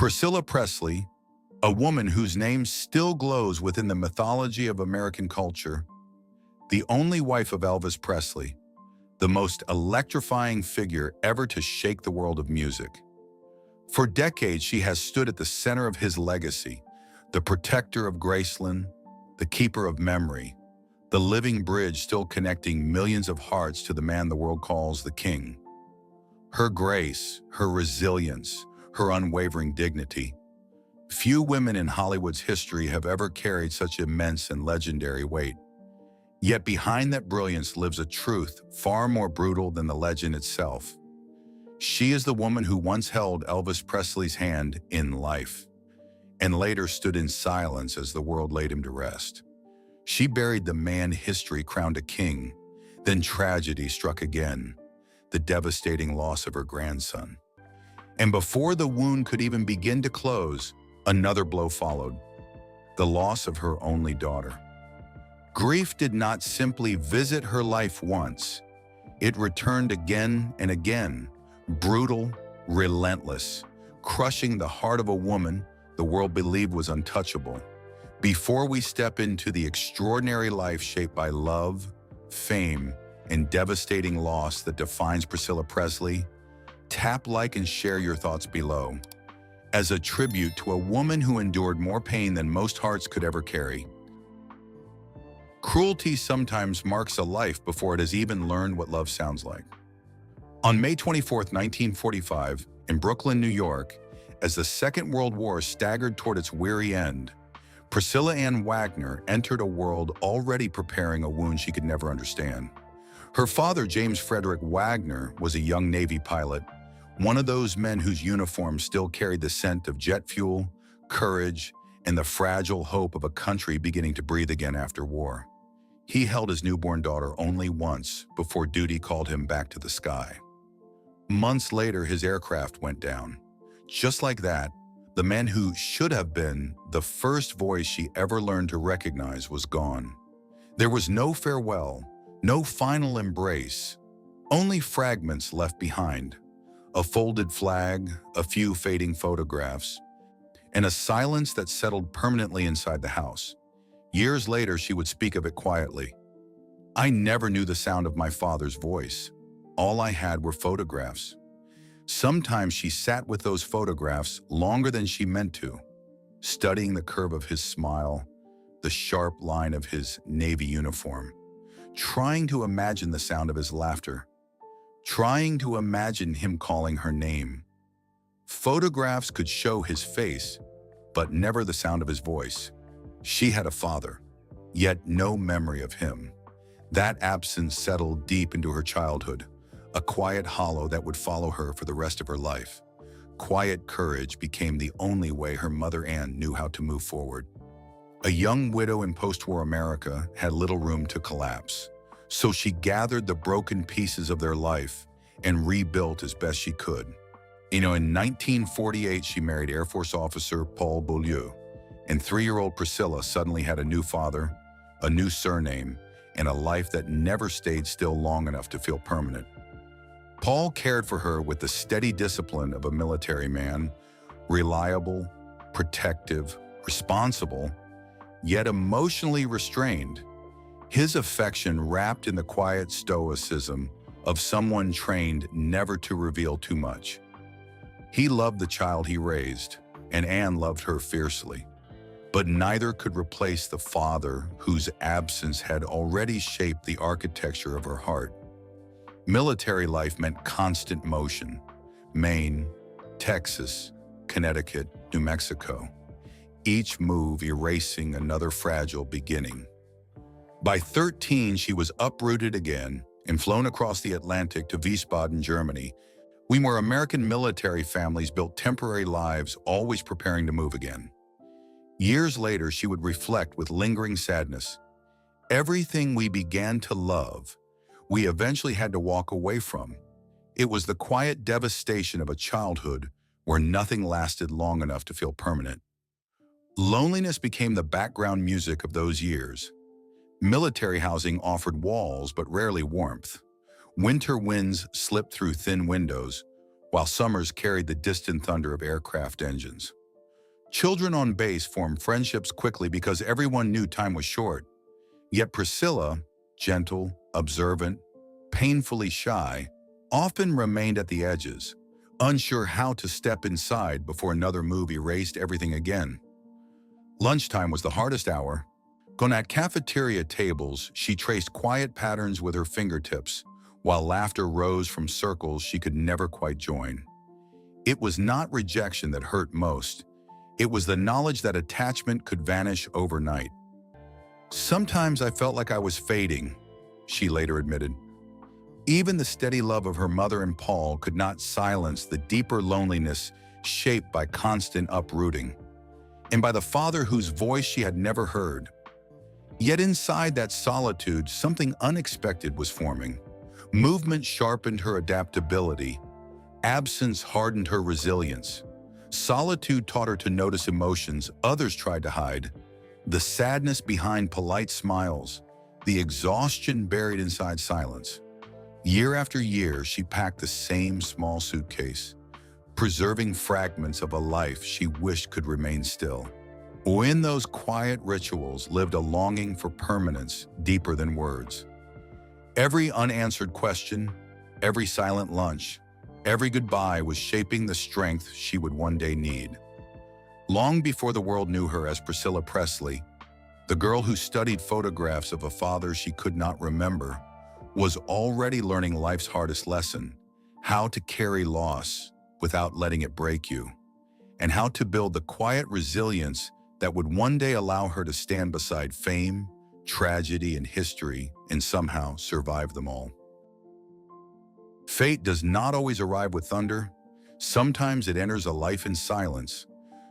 Priscilla Presley, a woman whose name still glows within the mythology of American culture, the only wife of Elvis Presley, the most electrifying figure ever to shake the world of music. For decades, she has stood at the center of his legacy, the protector of Graceland, the keeper of memory, the living bridge still connecting millions of hearts to the man the world calls the King. Her grace, her resilience, her unwavering dignity. Few women in Hollywood's history have ever carried such immense and legendary weight. Yet behind that brilliance lives a truth far more brutal than the legend itself. She is the woman who once held Elvis Presley's hand in life, and later stood in silence as the world laid him to rest. She buried the man history crowned a king, then tragedy struck again, the devastating loss of her grandson. And before the wound could even begin to close, another blow followed, the loss of her only daughter. Grief did not simply visit her life once. It returned again and again, brutal, relentless, crushing the heart of a woman the world believed was untouchable. Before we step into the extraordinary life shaped by love, fame, and devastating loss that defines Priscilla Presley, tap like and share your thoughts below. As a tribute to a woman who endured more pain than most hearts could ever carry. Cruelty sometimes marks a life before it has even learned what love sounds like. On May 24, 1945, in Brooklyn, New York, as the Second World War staggered toward its weary end, Priscilla Ann Wagner entered a world already preparing a wound she could never understand. Her father, James Frederick Wagner, was a young Navy pilot, one of those men whose uniform still carried the scent of jet fuel, courage, and the fragile hope of a country beginning to breathe again after war. He held his newborn daughter only once before duty called him back to the sky. Months later, his aircraft went down. Just like that, the man who should have been the first voice she ever learned to recognize was gone. There was no farewell, no final embrace, only fragments left behind. A folded flag, a few fading photographs, and a silence that settled permanently inside the house. Years later, she would speak of it quietly. I never knew the sound of my father's voice. All I had were photographs. Sometimes she sat with those photographs longer than she meant to, studying the curve of his smile, the sharp line of his Navy uniform, trying to imagine the sound of his laughter, trying to imagine him calling her name. Photographs could show his face, but never the sound of his voice. She had a father, yet no memory of him. That absence settled deep into her childhood, a quiet hollow that would follow her for the rest of her life. Quiet courage became the only way her mother Ann knew how to move forward. A young widow in post-war America had little room to collapse, so she gathered the broken pieces of their life and rebuilt as best she could. In 1948, she married Air Force officer Paul Beaulieu, and 3-year-old Priscilla suddenly had a new father, a new surname, and a life that never stayed still long enough to feel permanent. Paul cared for her with the steady discipline of a military man, reliable, protective, responsible, yet emotionally restrained. His affection wrapped in the quiet stoicism of someone trained never to reveal too much. He loved the child he raised, and Ann loved her fiercely. But neither could replace the father whose absence had already shaped the architecture of her heart. Military life meant constant motion. Maine, Texas, Connecticut, New Mexico. Each move erasing another fragile beginning. By 13, she was uprooted again and flown across the Atlantic to Wiesbaden, Germany, where American military families built temporary lives, always preparing to move again. Years later, she would reflect with lingering sadness. Everything we began to love, we eventually had to walk away from. It was the quiet devastation of a childhood where nothing lasted long enough to feel permanent. Loneliness became the background music of those years. Military housing offered walls but rarely warmth. Winter winds slipped through thin windows, while summers carried the distant thunder of aircraft engines. Children on base formed friendships quickly because everyone knew time was short. Yet Priscilla, gentle, observant, painfully shy, often remained at the edges, unsure how to step inside before another move erased everything again. Lunchtime was the hardest hour. Gone at cafeteria tables, she traced quiet patterns with her fingertips, while laughter rose from circles she could never quite join. It was not rejection that hurt most. It was the knowledge that attachment could vanish overnight. "Sometimes I felt like I was fading," she later admitted. Even the steady love of her mother and Paul could not silence the deeper loneliness shaped by constant uprooting, and by the father whose voice she had never heard. Yet inside that solitude, something unexpected was forming. Movement sharpened her adaptability. Absence hardened her resilience. Solitude taught her to notice emotions others tried to hide, the sadness behind polite smiles, the exhaustion buried inside silence. Year after year, she packed the same small suitcase, preserving fragments of a life she wished could remain still. In those quiet rituals lived a longing for permanence deeper than words. Every unanswered question, every silent lunch, every goodbye was shaping the strength she would one day need. Long before the world knew her as Priscilla Presley, the girl who studied photographs of a father she could not remember was already learning life's hardest lesson: how to carry loss without letting it break you, and how to build the quiet resilience that would one day allow her to stand beside fame, tragedy, and history and somehow survive them all. Fate does not always arrive with thunder. Sometimes it enters a life in silence,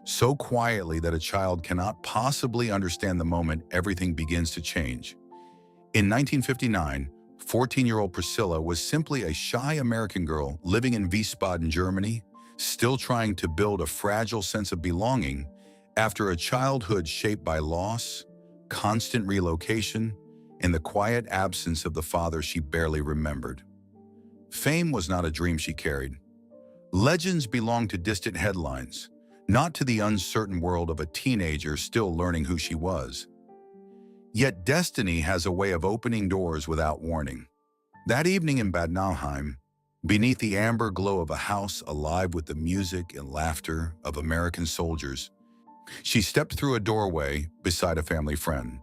so quietly that a child cannot possibly understand the moment everything begins to change. In 1959, 14-year-old Priscilla was simply a shy American girl living in Wiesbaden, Germany, still trying to build a fragile sense of belonging after a childhood shaped by loss, constant relocation, and the quiet absence of the father she barely remembered. Fame was not a dream she carried. Legends belonged to distant headlines, not to the uncertain world of a teenager still learning who she was. Yet destiny has a way of opening doors without warning. That evening in Bad Nauheim, beneath the amber glow of a house alive with the music and laughter of American soldiers, she stepped through a doorway beside a family friend,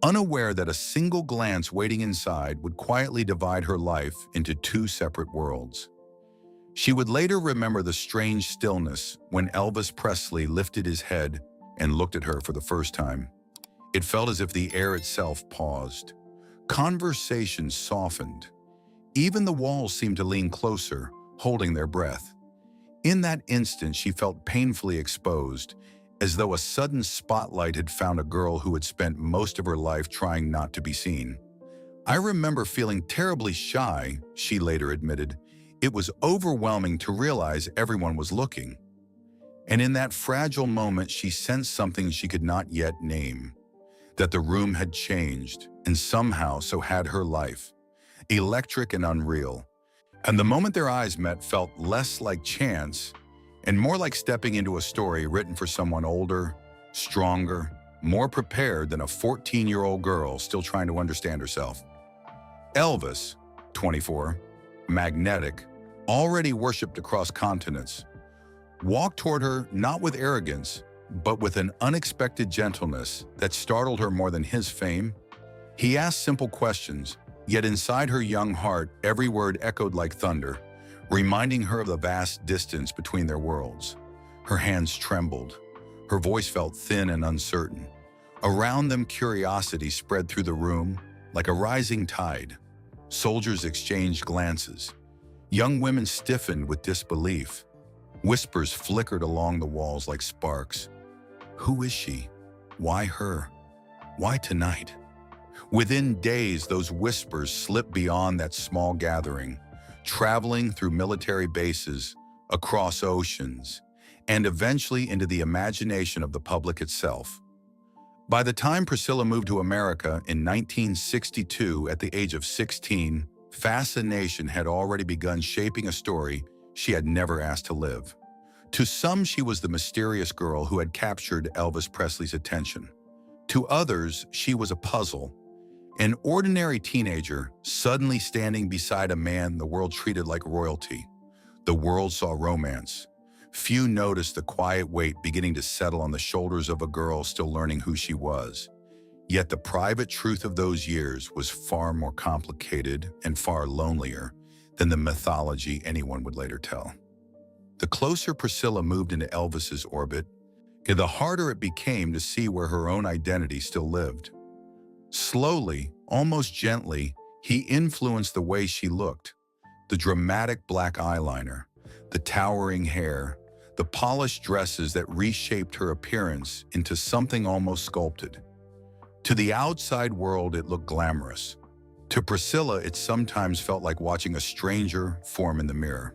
unaware that a single glance waiting inside would quietly divide her life into two separate worlds. She would later remember the strange stillness when Elvis Presley lifted his head and looked at her for the first time. It felt as if the air itself paused. Conversations softened. Even the walls seemed to lean closer, holding their breath. In that instant, she felt painfully exposed, as though a sudden spotlight had found a girl who had spent most of her life trying not to be seen. "I remember feeling terribly shy," she later admitted. "It was overwhelming to realize everyone was looking." And in that fragile moment, she sensed something she could not yet name: that the room had changed, and somehow so had her life, electric and unreal. And the moment their eyes met felt less like chance and more like stepping into a story written for someone older, stronger, more prepared than a 14-year-old girl still trying to understand herself. Elvis, 24, magnetic, already worshipped across continents, walked toward her not with arrogance, but with an unexpected gentleness that startled her more than his fame. He asked simple questions, yet inside her young heart, every word echoed like thunder, reminding her of the vast distance between their worlds. Her hands trembled. Her voice felt thin and uncertain. Around them, curiosity spread through the room like a rising tide. Soldiers exchanged glances. Young women stiffened with disbelief. Whispers flickered along the walls like sparks. Who is she? Why her? Why tonight? Within days, those whispers slipped beyond that small gathering, traveling through military bases, across oceans, and eventually into the imagination of the public itself. By the time Priscilla moved to America in 1962 at the age of 16, fascination had already begun shaping a story she had never asked to live. To some, she was the mysterious girl who had captured Elvis Presley's attention. To others, she was a puzzle, an ordinary teenager suddenly standing beside a man the world treated like royalty. The world saw romance. Few noticed the quiet weight beginning to settle on the shoulders of a girl still learning who she was. Yet the private truth of those years was far more complicated and far lonelier than the mythology anyone would later tell. The closer Priscilla moved into Elvis's orbit, the harder it became to see where her own identity still lived. Slowly, almost gently, he influenced the way she looked. The dramatic black eyeliner, the towering hair, the polished dresses that reshaped her appearance into something almost sculpted. To the outside world, it looked glamorous. To Priscilla, it sometimes felt like watching a stranger form in the mirror.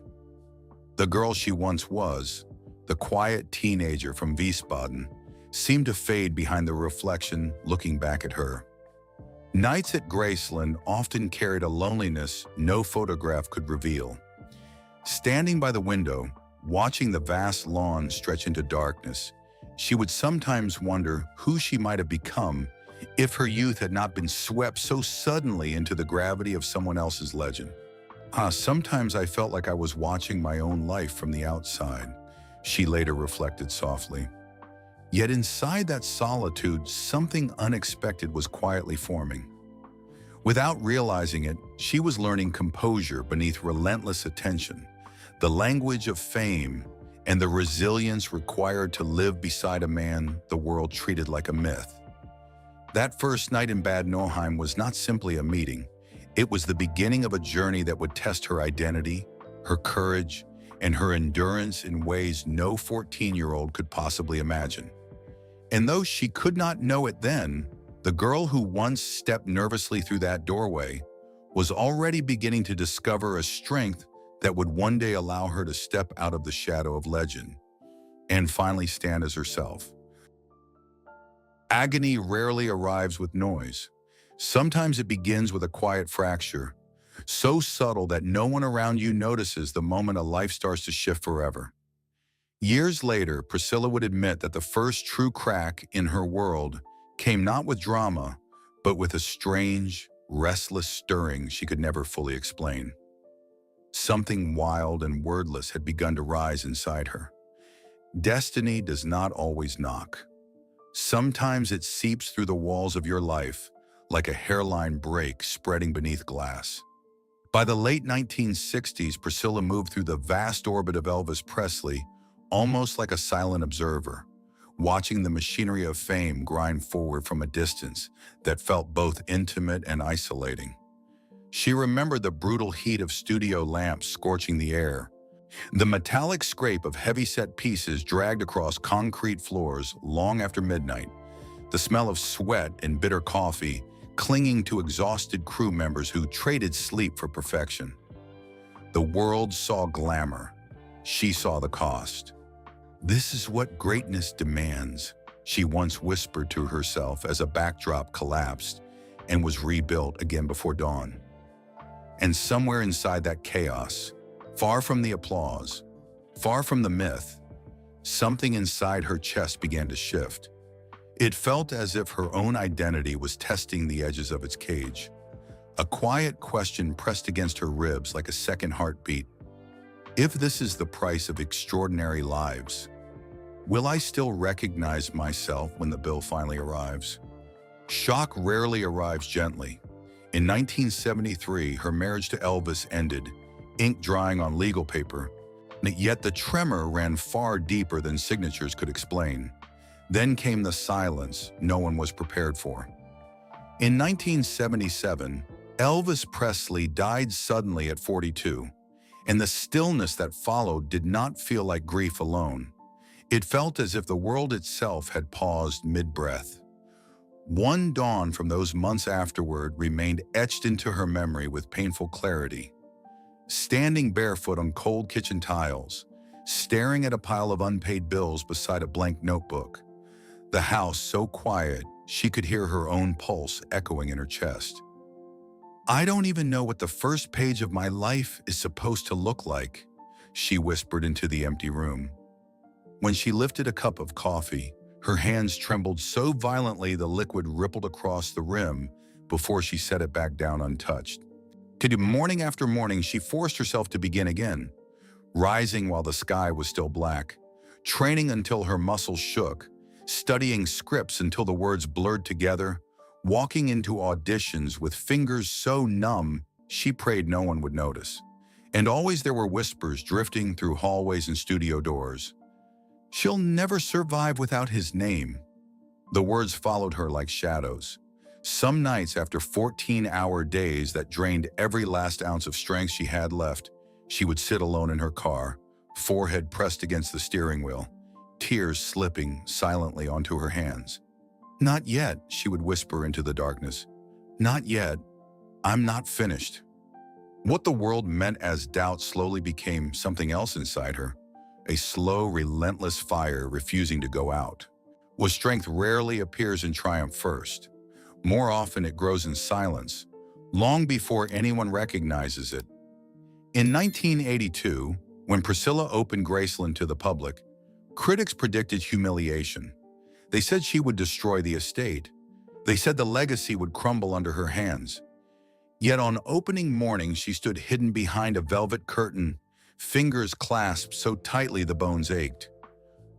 The girl she once was, the quiet teenager from Wiesbaden, seemed to fade behind the reflection looking back at her. Nights at Graceland often carried a loneliness no photograph could reveal. Standing by the window, watching the vast lawn stretch into darkness, she would sometimes wonder who she might have become if her youth had not been swept so suddenly into the gravity of someone else's legend. Sometimes I felt like I was watching my own life from the outside, she later reflected softly. Yet inside that solitude, something unexpected was quietly forming. Without realizing it, she was learning composure beneath relentless attention, the language of fame, and the resilience required to live beside a man the world treated like a myth. That first night in Bad Nauheim was not simply a meeting. It was the beginning of a journey that would test her identity, her courage, and her endurance in ways no 14-year-old could possibly imagine. And though she could not know it then, the girl who once stepped nervously through that doorway was already beginning to discover a strength that would one day allow her to step out of the shadow of legend and finally stand as herself. Agony rarely arrives with noise. Sometimes it begins with a quiet fracture, so subtle that no one around you notices the moment a life starts to shift forever. Years later, Priscilla would admit that the first true crack in her world came not with drama, but with a strange, restless stirring she could never fully explain. Something wild and wordless had begun to rise inside her. Destiny does not always knock. Sometimes it seeps through the walls of your life like a hairline break spreading beneath glass. By the late 1960s, Priscilla moved through the vast orbit of Elvis Presley, almost like a silent observer, watching the machinery of fame grind forward from a distance that felt both intimate and isolating. She remembered the brutal heat of studio lamps scorching the air, the metallic scrape of heavy-set pieces dragged across concrete floors long after midnight, the smell of sweat and bitter coffee clinging to exhausted crew members who traded sleep for perfection. The world saw glamour. She saw the cost. "This is what greatness demands," she once whispered to herself as a backdrop collapsed and was rebuilt again before dawn. And somewhere inside that chaos, far from the applause, far from the myth, something inside her chest began to shift. It felt as if her own identity was testing the edges of its cage. A quiet question pressed against her ribs like a second heartbeat. If this is the price of extraordinary lives, will I still recognize myself when the bill finally arrives? Shock rarely arrives gently. In 1973, her marriage to Elvis ended, ink drying on legal paper, yet the tremor ran far deeper than signatures could explain. Then came the silence no one was prepared for. In 1977, Elvis Presley died suddenly at 42, and the stillness that followed did not feel like grief alone. It felt as if the world itself had paused mid-breath. One dawn from those months afterward remained etched into her memory with painful clarity. Standing barefoot on cold kitchen tiles, staring at a pile of unpaid bills beside a blank notebook, the house so quiet she could hear her own pulse echoing in her chest. "I don't even know what the first page of my life is supposed to look like," she whispered into the empty room. When she lifted a cup of coffee, her hands trembled so violently the liquid rippled across the rim before she set it back down untouched. Morning after morning, she forced herself to begin again, rising while the sky was still black, training until her muscles shook, studying scripts until the words blurred together, walking into auditions with fingers so numb she prayed no one would notice. And always there were whispers drifting through hallways and studio doors. "She'll never survive without his name." The words followed her like shadows. Some nights, after 14-hour days that drained every last ounce of strength she had left, she would sit alone in her car, forehead pressed against the steering wheel, tears slipping silently onto her hands. "Not yet," she would whisper into the darkness. "Not yet. I'm not finished." What the world meant as doubt slowly became something else inside her, a slow, relentless fire refusing to go out. Where strength rarely appears in triumph first. More often it grows in silence, long before anyone recognizes it. In 1982, when Priscilla opened Graceland to the public, critics predicted humiliation. They said she would destroy the estate. They said the legacy would crumble under her hands. Yet on opening morning, she stood hidden behind a velvet curtain, fingers clasped so tightly the bones ached,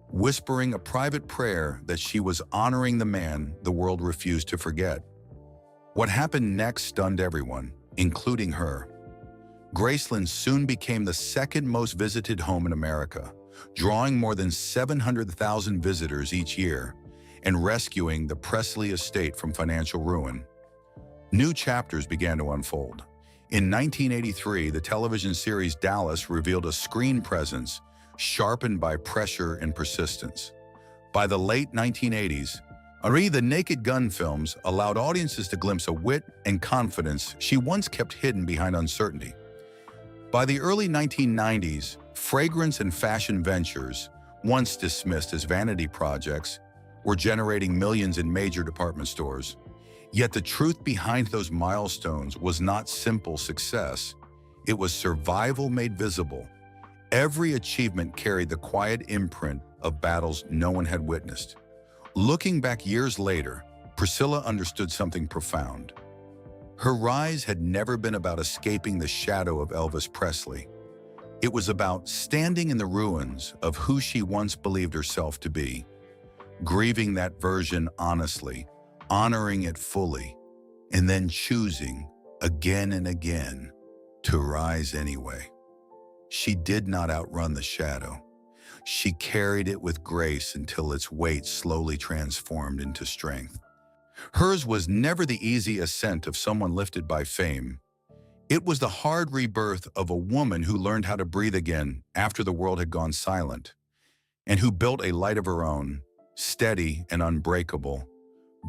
whispering a private prayer that she was honoring the man the world refused to forget. What happened next stunned everyone, including her. Graceland soon became the second most visited home in America, drawing more than 700,000 visitors each year and rescuing the Presley estate from financial ruin. New chapters began to unfold. In 1983, the television series Dallas revealed a screen presence sharpened by pressure and persistence. By the late 1980s, the Naked Gun films allowed audiences to glimpse a wit and confidence she once kept hidden behind uncertainty. By the early 1990s, fragrance and fashion ventures, once dismissed as vanity projects, were generating millions in major department stores. Yet the truth behind those milestones was not simple success. It was survival made visible. Every achievement carried the quiet imprint of battles no one had witnessed. Looking back years later, Priscilla understood something profound. Her rise had never been about escaping the shadow of Elvis Presley. It was about standing in the ruins of who she once believed herself to be, grieving that version honestly, honoring it fully, and then choosing, again and again, to rise anyway. She did not outrun the shadow. She carried it with grace until its weight slowly transformed into strength. Hers was never the easy ascent of someone lifted by fame. It was the hard rebirth of a woman who learned how to breathe again after the world had gone silent, and who built a light of her own, steady and unbreakable,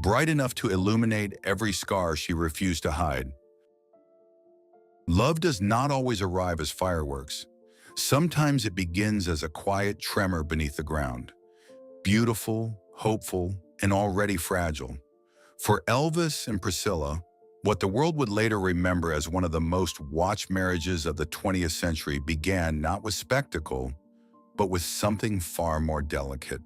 bright enough to illuminate every scar she refused to hide. Love does not always arrive as fireworks. Sometimes it begins as a quiet tremor beneath the ground, beautiful, hopeful, and already fragile. For Elvis and Priscilla, what the world would later remember as one of the most watched marriages of the 20th century began not with spectacle, but with something far more delicate.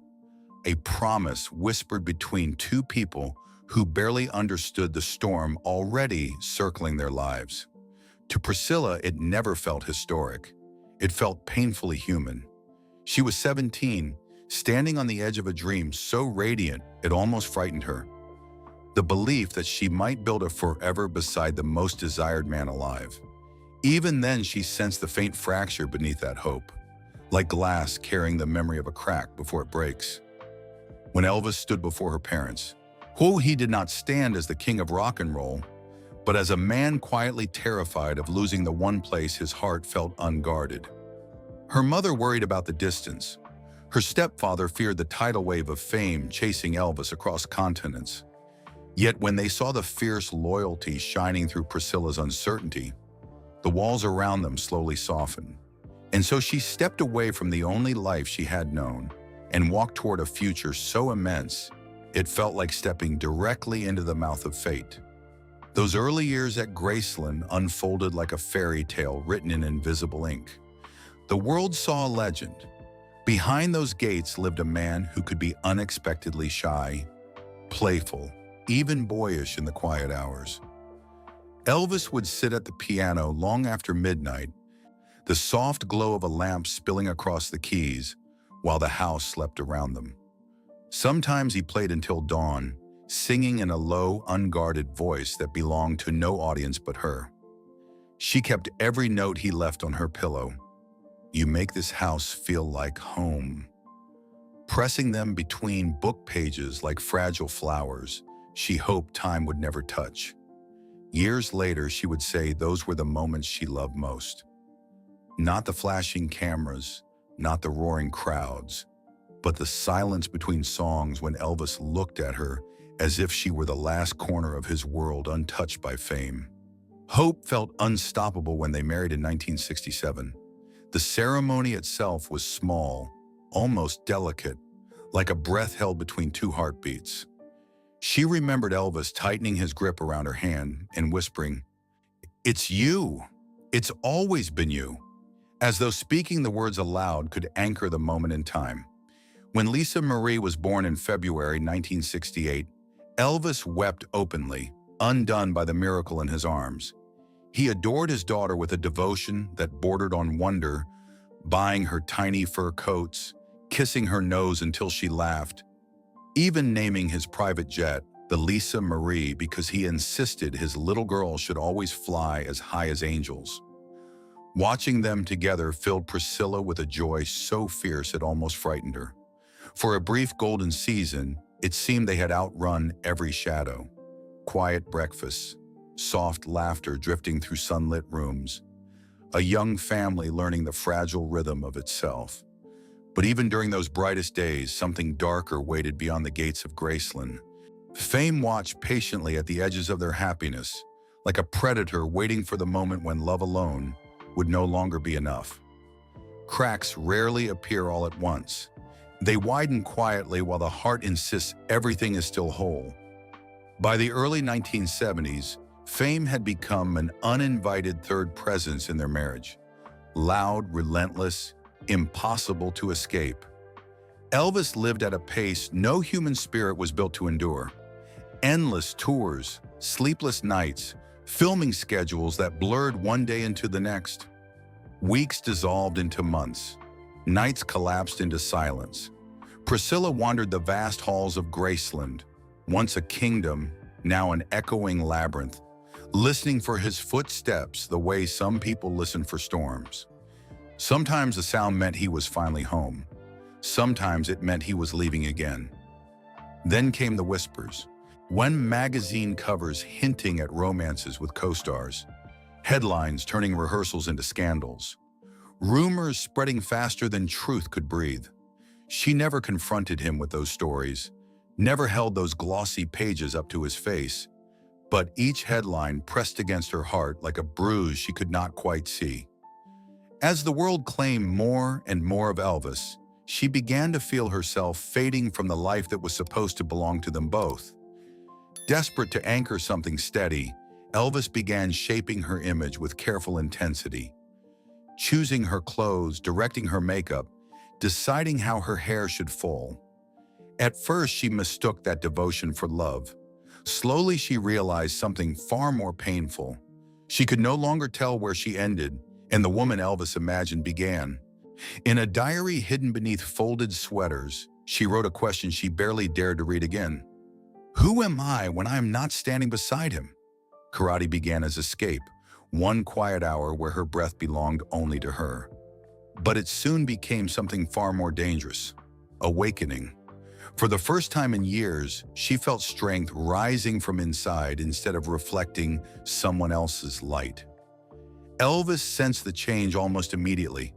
A promise whispered between two people who barely understood the storm already circling their lives. To Priscilla, it never felt historic. It felt painfully human. She was 17, standing on the edge of a dream so radiant it almost frightened her. The belief that she might build a forever beside the most desired man alive. Even then, she sensed the faint fracture beneath that hope, like glass carrying the memory of a crack before it breaks. When Elvis stood before her parents, he did not stand as the king of rock and roll, but as a man quietly terrified of losing the one place his heart felt unguarded. Her mother worried about the distance. Her stepfather feared the tidal wave of fame chasing Elvis across continents. Yet when they saw the fierce loyalty shining through Priscilla's uncertainty, the walls around them slowly softened. And so she stepped away from the only life she had known and walked toward a future so immense, it felt like stepping directly into the mouth of fate. Those early years at Graceland unfolded like a fairy tale written in invisible ink. The world saw a legend. Behind those gates lived a man who could be unexpectedly shy, playful, even boyish in the quiet hours. Elvis would sit at the piano long after midnight, the soft glow of a lamp spilling across the keys while the house slept around them. Sometimes he played until dawn, singing in a low, unguarded voice that belonged to no audience but her. She kept every note he left on her pillow. "You make this house feel like home." Pressing them between book pages like fragile flowers, she hoped time would never touch. Years later, she would say those were the moments she loved most. Not the flashing cameras, not the roaring crowds, but the silence between songs when Elvis looked at her as if she were the last corner of his world untouched by fame. Hope felt unstoppable when they married in 1967. The ceremony itself was small, almost delicate, like a breath held between two heartbeats. She remembered Elvis tightening his grip around her hand and whispering, "It's you. It's always been you," as though speaking the words aloud could anchor the moment in time. When Lisa Marie was born in February 1968, Elvis wept openly, undone by the miracle in his arms. He adored his daughter with a devotion that bordered on wonder, buying her tiny fur coats, kissing her nose until she laughed, even naming his private jet the Lisa Marie because he insisted his little girl should always fly as high as angels. Watching them together filled Priscilla with a joy so fierce it almost frightened her. For a brief golden season, it seemed they had outrun every shadow. Quiet breakfasts, soft laughter drifting through sunlit rooms, a young family learning the fragile rhythm of itself. But even during those brightest days, something darker waited beyond the gates of Graceland. Fame watched patiently at the edges of their happiness, like a predator waiting for the moment when love alone would no longer be enough. Cracks rarely appear all at once. They widen quietly while the heart insists everything is still whole. By the early 1970s, fame had become an uninvited third presence in their marriage. Loud, relentless, impossible to escape. Elvis lived at a pace no human spirit was built to endure. Endless tours, sleepless nights, filming schedules that blurred one day into the next. Weeks dissolved into months. Nights collapsed into silence. Priscilla wandered the vast halls of Graceland, once a kingdom, now an echoing labyrinth, listening for his footsteps the way some people listen for storms. Sometimes the sound meant he was finally home. Sometimes it meant he was leaving again. Then came the whispers. One magazine covers hinting at romances with co-stars. Headlines turning rehearsals into scandals. Rumors spreading faster than truth could breathe. She never confronted him with those stories, never held those glossy pages up to his face, but each headline pressed against her heart like a bruise she could not quite see. As the world claimed more and more of Elvis, she began to feel herself fading from the life that was supposed to belong to them both. Desperate to anchor something steady, Elvis began shaping her image with careful intensity. Choosing her clothes, directing her makeup, deciding how her hair should fall. At first, she mistook that devotion for love. Slowly, she realized something far more painful. She could no longer tell where she ended and the woman Elvis imagined began. In a diary hidden beneath folded sweaters, she wrote a question she barely dared to read again. "Who am I when I am not standing beside him?" Karate began as escape, one quiet hour where her breath belonged only to her. But it soon became something far more dangerous, awakening. For the first time in years, she felt strength rising from inside instead of reflecting someone else's light. Elvis sensed the change almost immediately.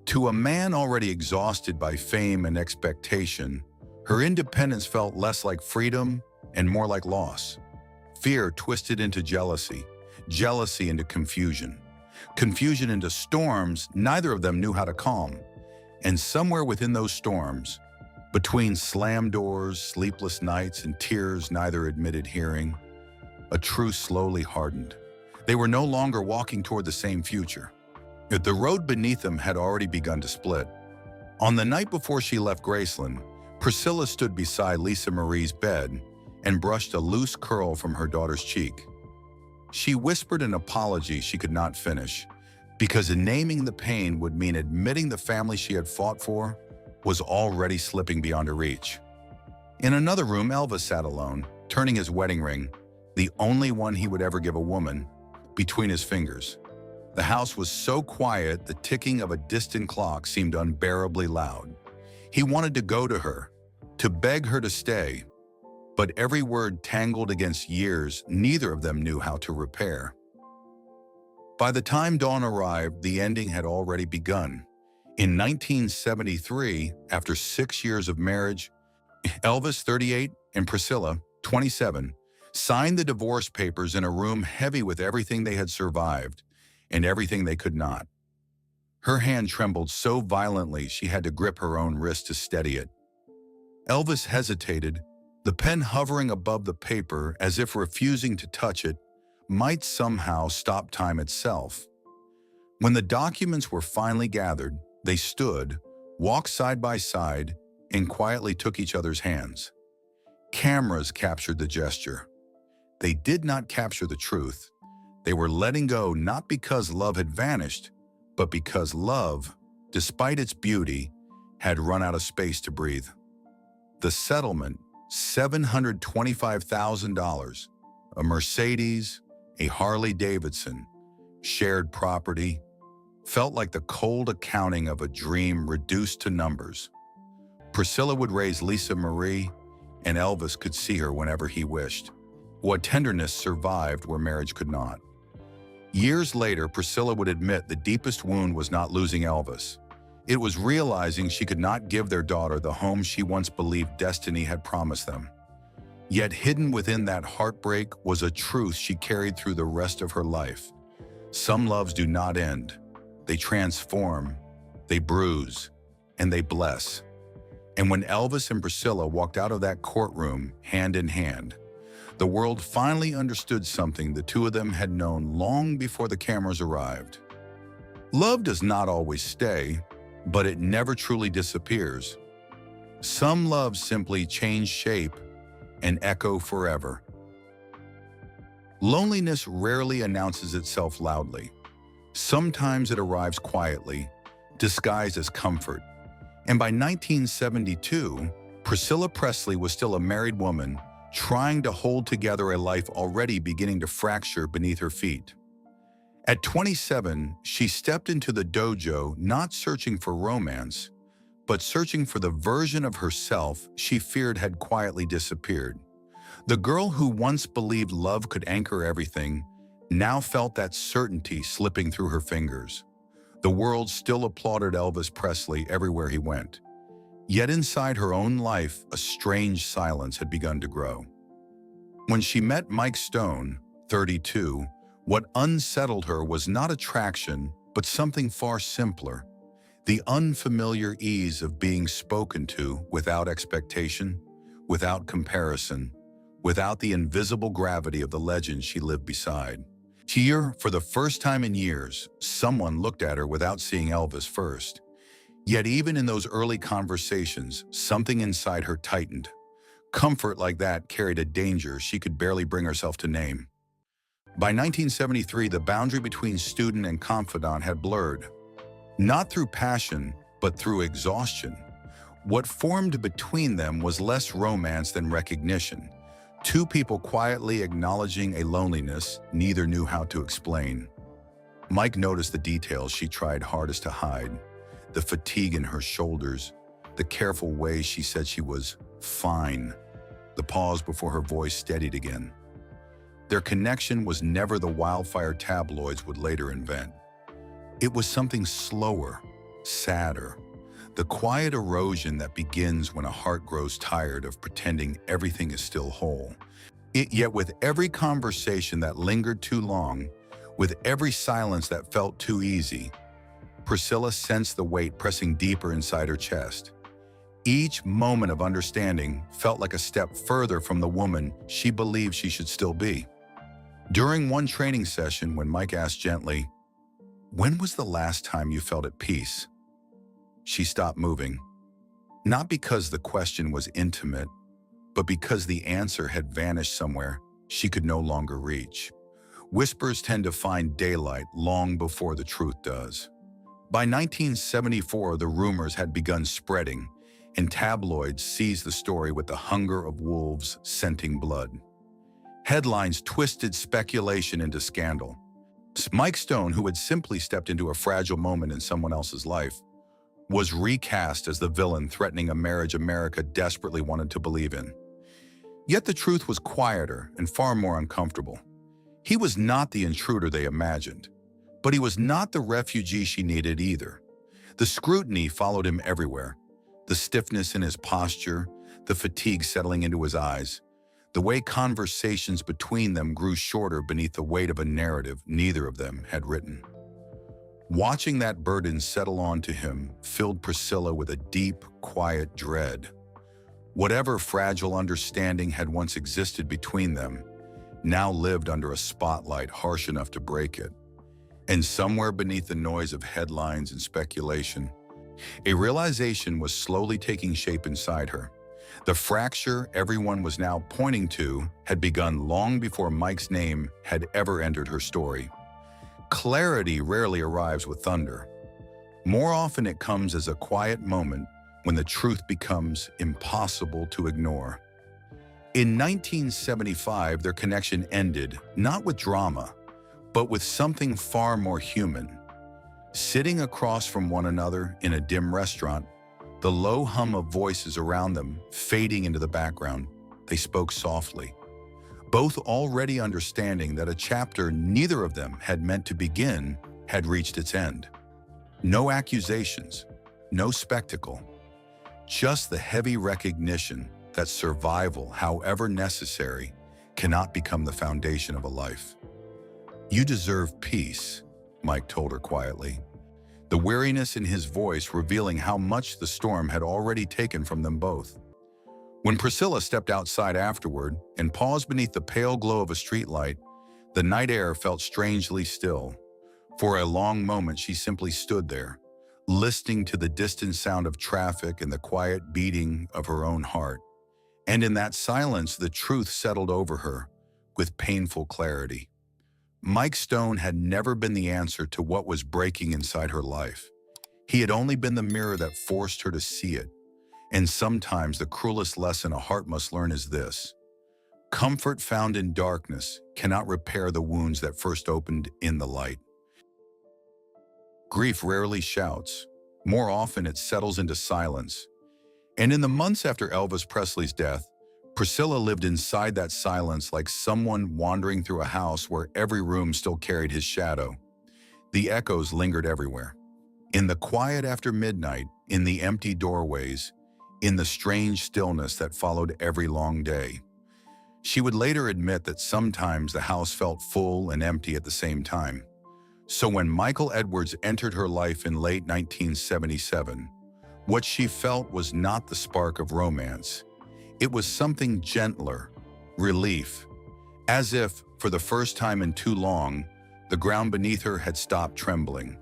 To a man already exhausted by fame and expectation, her independence felt less like freedom and more like loss. Fear twisted into jealousy, jealousy into confusion, confusion into storms neither of them knew how to calm. And somewhere within those storms, between slammed doors, sleepless nights, and tears neither admitted hearing, a truce slowly hardened. They were no longer walking toward the same future. Yet the road beneath them had already begun to split. On the night before she left Graceland, Priscilla stood beside Lisa Marie's bed and brushed a loose curl from her daughter's cheek. She whispered an apology she could not finish, because naming the pain would mean admitting the family she had fought for was already slipping beyond her reach. In another room, Elvis sat alone, turning his wedding ring, the only one he would ever give a woman, between his fingers. The house was so quiet, the ticking of a distant clock seemed unbearably loud. He wanted to go to her, to beg her to stay, but every word tangled against years neither of them knew how to repair. By the time dawn arrived, the ending had already begun. In 1973, after 6 years of marriage, Elvis, 38, and Priscilla, 27, signed the divorce papers in a room heavy with everything they had survived and everything they could not. Her hand trembled so violently she had to grip her own wrist to steady it. Elvis hesitated, the pen hovering above the paper as if refusing to touch it might somehow stop time itself. When the documents were finally gathered, they stood, walked side by side, and quietly took each other's hands. Cameras captured the gesture. They did not capture the truth. They were letting go not because love had vanished, but because love, despite its beauty, had run out of space to breathe. The settlement, $725,000, a Mercedes, a Harley Davidson, shared property, felt like the cold accounting of a dream reduced to numbers. Priscilla would raise Lisa Marie, and Elvis could see her whenever he wished. What tenderness survived where marriage could not. Years later, Priscilla would admit the deepest wound was not losing Elvis. It was realizing she could not give their daughter the home she once believed destiny had promised them. Yet hidden within that heartbreak was a truth she carried through the rest of her life. Some loves do not end. They transform, they bruise, and they bless. And when Elvis and Priscilla walked out of that courtroom hand in hand, the world finally understood something the two of them had known long before the cameras arrived. Love does not always stay, but it never truly disappears. Some loves simply change shape and echo forever. Loneliness rarely announces itself loudly. Sometimes it arrives quietly, disguised as comfort. And by 1972, Priscilla Presley was still a married woman trying to hold together a life already beginning to fracture beneath her feet. At 27, she stepped into the dojo not searching for romance, but searching for the version of herself she feared had quietly disappeared. The girl who once believed love could anchor everything now felt that certainty slipping through her fingers. The world still applauded Elvis Presley everywhere he went. Yet inside her own life, a strange silence had begun to grow. When she met Mike Stone, 32, what unsettled her was not attraction, but something far simpler. The unfamiliar ease of being spoken to without expectation, without comparison, without the invisible gravity of the legend she lived beside. Here, for the first time in years, someone looked at her without seeing Elvis first. Yet even in those early conversations, something inside her tightened. Comfort like that carried a danger she could barely bring herself to name. By 1973, the boundary between student and confidant had blurred. Not through passion, but through exhaustion. What formed between them was less romance than recognition. Two people quietly acknowledging a loneliness neither knew how to explain. Mike noticed the details she tried hardest to hide. The fatigue in her shoulders, the careful way she said she was fine, the pause before her voice steadied again. Their connection was never the wildfire tabloids would later invent. It was something slower, sadder, the quiet erosion that begins when a heart grows tired of pretending everything is still whole. Yet with every conversation that lingered too long, with every silence that felt too easy, Priscilla sensed the weight pressing deeper inside her chest. Each moment of understanding felt like a step further from the woman she believed she should still be. During one training session, when Mike asked gently, "When was the last time you felt at peace?" She stopped moving, not because the question was intimate, but because the answer had vanished somewhere she could no longer reach. Whispers tend to find daylight long before the truth does. By 1974, the rumors had begun spreading, and tabloids seized the story with the hunger of wolves scenting blood. Headlines twisted speculation into scandal. Mike Stone, who had simply stepped into a fragile moment in someone else's life, was recast as the villain threatening a marriage America desperately wanted to believe in. Yet the truth was quieter and far more uncomfortable. He was not the intruder they imagined, but he was not the refugee she needed either. The scrutiny followed him everywhere. The stiffness in his posture, the fatigue settling into his eyes, the way conversations between them grew shorter beneath the weight of a narrative neither of them had written. Watching that burden settle onto him filled Priscilla with a deep, quiet dread. Whatever fragile understanding had once existed between them now lived under a spotlight harsh enough to break it. And somewhere beneath the noise of headlines and speculation, a realization was slowly taking shape inside her. The fracture everyone was now pointing to had begun long before Mike's name had ever entered her story. Clarity rarely arrives with thunder. More often it comes as a quiet moment when the truth becomes impossible to ignore. In 1975, their connection ended, not with drama, but with something far more human. Sitting across from one another in a dim restaurant, the low hum of voices around them fading into the background, they spoke softly, both already understanding that a chapter neither of them had meant to begin had reached its end. No accusations, no spectacle, just the heavy recognition that survival, however necessary, cannot become the foundation of a life. "You deserve peace," Mike told her quietly, the weariness in his voice revealing how much the storm had already taken from them both. When Priscilla stepped outside afterward and paused beneath the pale glow of a streetlight, the night air felt strangely still. For a long moment she simply stood there, listening to the distant sound of traffic and the quiet beating of her own heart. And in that silence, the truth settled over her with painful clarity. Mike Stone had never been the answer to what was breaking inside her life. He had only been the mirror that forced her to see it. And sometimes the cruelest lesson a heart must learn is this: comfort found in darkness cannot repair the wounds that first opened in the light. Grief rarely shouts. More often it settles into silence. And in the months after Elvis Presley's death, Priscilla lived inside that silence like someone wandering through a house where every room still carried his shadow. The echoes lingered everywhere. In the quiet after midnight, in the empty doorways, in the strange stillness that followed every long day. She would later admit that sometimes the house felt full and empty at the same time. So when Michael Edwards entered her life in late 1977, what she felt was not the spark of romance. It was something gentler, relief, as if, for the first time in too long, the ground beneath her had stopped trembling.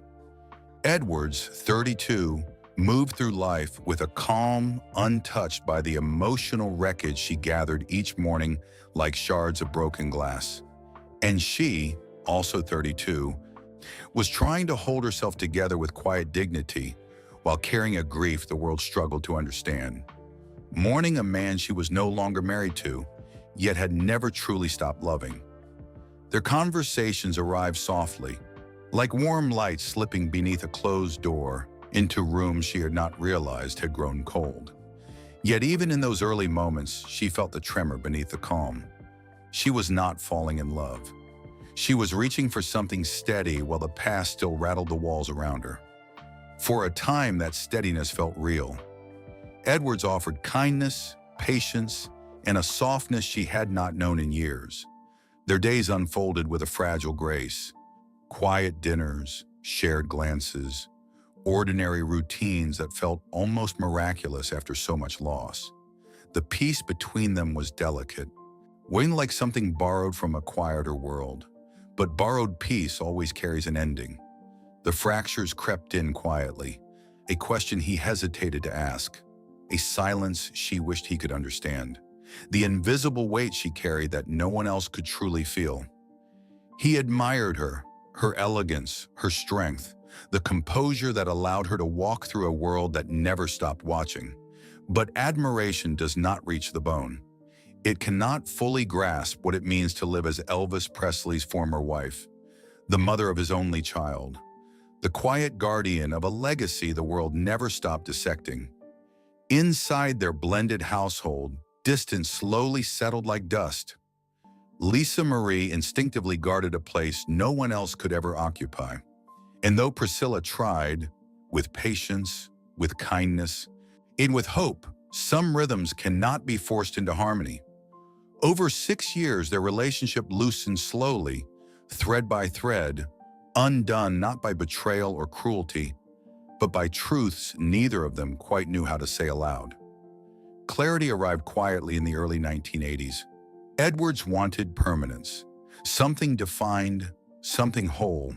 Edwards, 32, moved through life with a calm, untouched by the emotional wreckage she gathered each morning like shards of broken glass. And she, also 32, was trying to hold herself together with quiet dignity while carrying a grief the world struggled to understand. Mourning a man she was no longer married to, yet had never truly stopped loving. Their conversations arrived softly, like warm light slipping beneath a closed door into rooms she had not realized had grown cold. Yet even in those early moments, she felt the tremor beneath the calm. She was not falling in love. She was reaching for something steady while the past still rattled the walls around her. For a time, that steadiness felt real. Edwards offered kindness, patience, and a softness she had not known in years. Their days unfolded with a fragile grace. Quiet dinners, shared glances, ordinary routines that felt almost miraculous after so much loss. The peace between them was delicate, weighing like something borrowed from a quieter world. But borrowed peace always carries an ending. The fractures crept in quietly, a question he hesitated to ask, a silence she wished he could understand, the invisible weight she carried that no one else could truly feel. He admired her, her elegance, her strength, the composure that allowed her to walk through a world that never stopped watching. But admiration does not reach the bone. It cannot fully grasp what it means to live as Elvis Presley's former wife, the mother of his only child, the quiet guardian of a legacy the world never stopped dissecting. Inside their blended household, distance slowly settled like dust. Lisa Marie instinctively guarded a place no one else could ever occupy. And though Priscilla tried, with patience, with kindness, and with hope, some rhythms cannot be forced into harmony. Over 6 years, their relationship loosened slowly, thread by thread, undone not by betrayal or cruelty, but by truths neither of them quite knew how to say aloud. Clarity arrived quietly in the early 1980s. Edwards wanted permanence, something defined, something whole.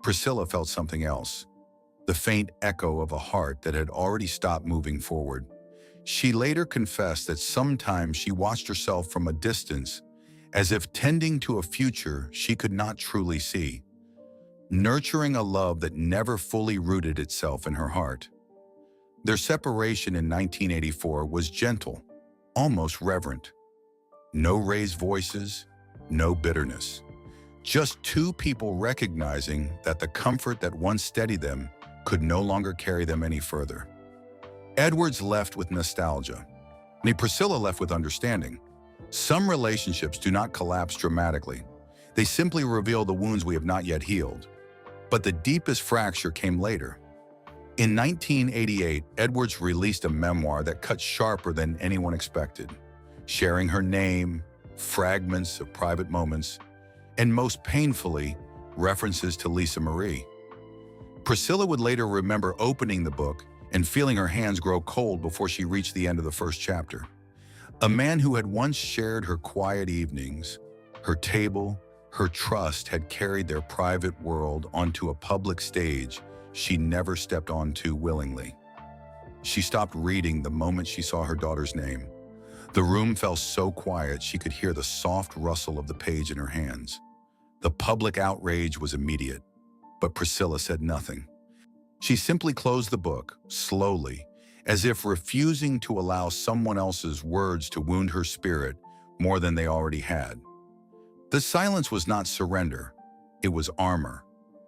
Priscilla felt something else, the faint echo of a heart that had already stopped moving forward. She later confessed that sometimes she watched herself from a distance, as if tending to a future she could not truly see, nurturing a love that never fully rooted itself in her heart. Their separation in 1984 was gentle, almost reverent. No raised voices, no bitterness. Just two people recognizing that the comfort that once steadied them could no longer carry them any further. Edwards left with nostalgia, and Priscilla left with understanding. Some relationships do not collapse dramatically. They simply reveal the wounds we have not yet healed. But the deepest fracture came later. In 1988, Edwards released a memoir that cut sharper than anyone expected, sharing her name, fragments of private moments, and most painfully, references to Lisa Marie. Priscilla would later remember opening the book and feeling her hands grow cold before she reached the end of the first chapter. A man who had once shared her quiet evenings, her table, her trust had carried their private world onto a public stage she never stepped onto willingly. She stopped reading the moment she saw her daughter's name. The room fell so quiet she could hear the soft rustle of the page in her hands. The public outrage was immediate, but Priscilla said nothing. She simply closed the book, slowly, as if refusing to allow someone else's words to wound her spirit more than they already had. The silence was not surrender, it was armor.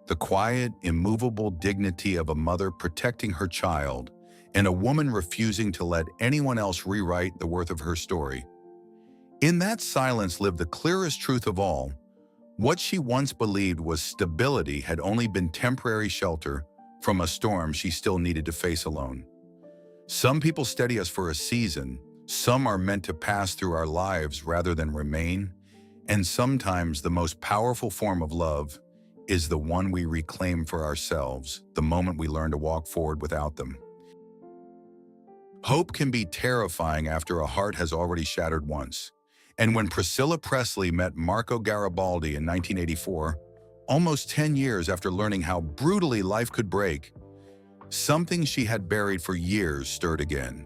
The quiet, immovable dignity of a mother protecting her child, and a woman refusing to let anyone else rewrite the worth of her story. In that silence lived the clearest truth of all. What she once believed was stability had only been temporary shelter from a storm she still needed to face alone. Some people steady us for a season, some are meant to pass through our lives rather than remain, and sometimes the most powerful form of love is the one we reclaim for ourselves the moment we learn to walk forward without them. Hope can be terrifying after a heart has already shattered once. And when Priscilla Presley met Marco Garibaldi in 1984, almost 10 years after learning how brutally life could break, something she had buried for years stirred again.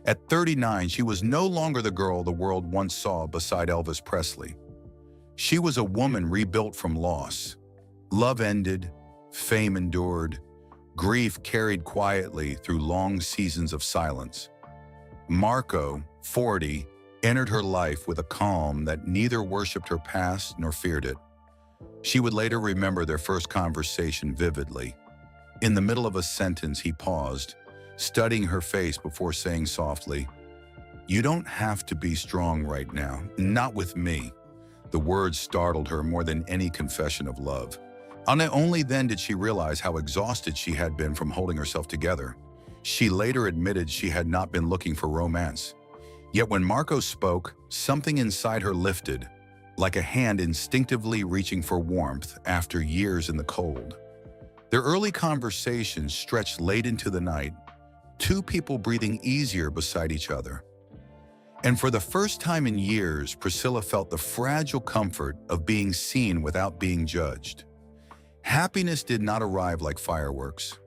At 39, she was no longer the girl the world once saw beside Elvis Presley. She was a woman rebuilt from loss. Love ended, fame endured, grief carried quietly through long seasons of silence. Marco, 40, entered her life with a calm that neither worshipped her past nor feared it. She would later remember their first conversation vividly. In the middle of a sentence, he paused, studying her face before saying softly, "You don't have to be strong right now, not with me." The words startled her more than any confession of love. And only then did she realize how exhausted she had been from holding herself together. She later admitted she had not been looking for romance. Yet when Marco spoke, something inside her lifted, like a hand instinctively reaching for warmth after years in the cold. Their early conversations stretched late into the night, two people breathing easier beside each other. And for the first time in years, Priscilla felt the fragile comfort of being seen without being judged. Happiness did not arrive like fireworks.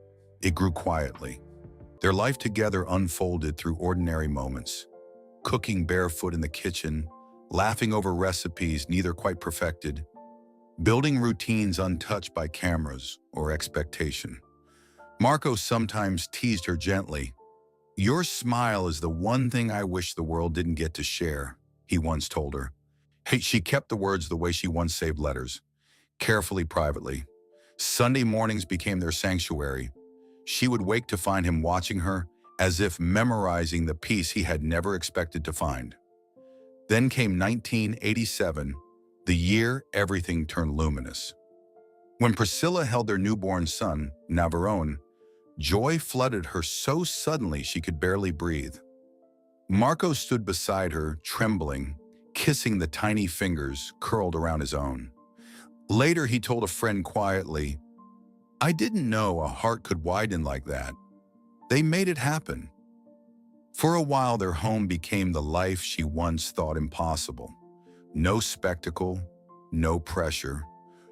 It grew quietly. Their life together unfolded through ordinary moments, cooking barefoot in the kitchen, laughing over recipes neither quite perfected, building routines untouched by cameras or expectation. Marco sometimes teased her gently. "Your smile is the one thing I wish the world didn't get to share," he once told her. Hey, she kept the words the way she once saved letters, carefully, privately. Sunday mornings became their sanctuary. She would wake to find him watching her, as if memorizing the peace he had never expected to find. Then came 1987, the year everything turned luminous. When Priscilla held their newborn son, Navarone, joy flooded her so suddenly she could barely breathe. Marco stood beside her, trembling, kissing the tiny fingers curled around his own. Later, he told a friend quietly, "I didn't know a heart could widen like that." They made it happen. For a while, their home became the life she once thought impossible. No spectacle, no pressure,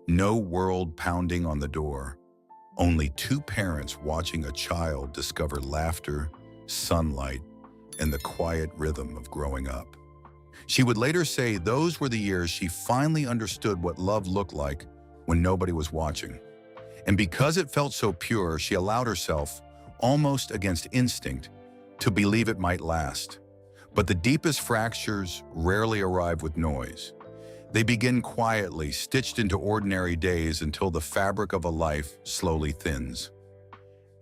no world pounding on the door. Only two parents watching a child discover laughter, sunlight, and the quiet rhythm of growing up. She would later say those were the years she finally understood what love looked like when nobody was watching. And because it felt so pure, she allowed herself, almost against instinct, to believe it might last. But the deepest fractures rarely arrive with noise. They begin quietly, stitched into ordinary days until the fabric of a life slowly thins.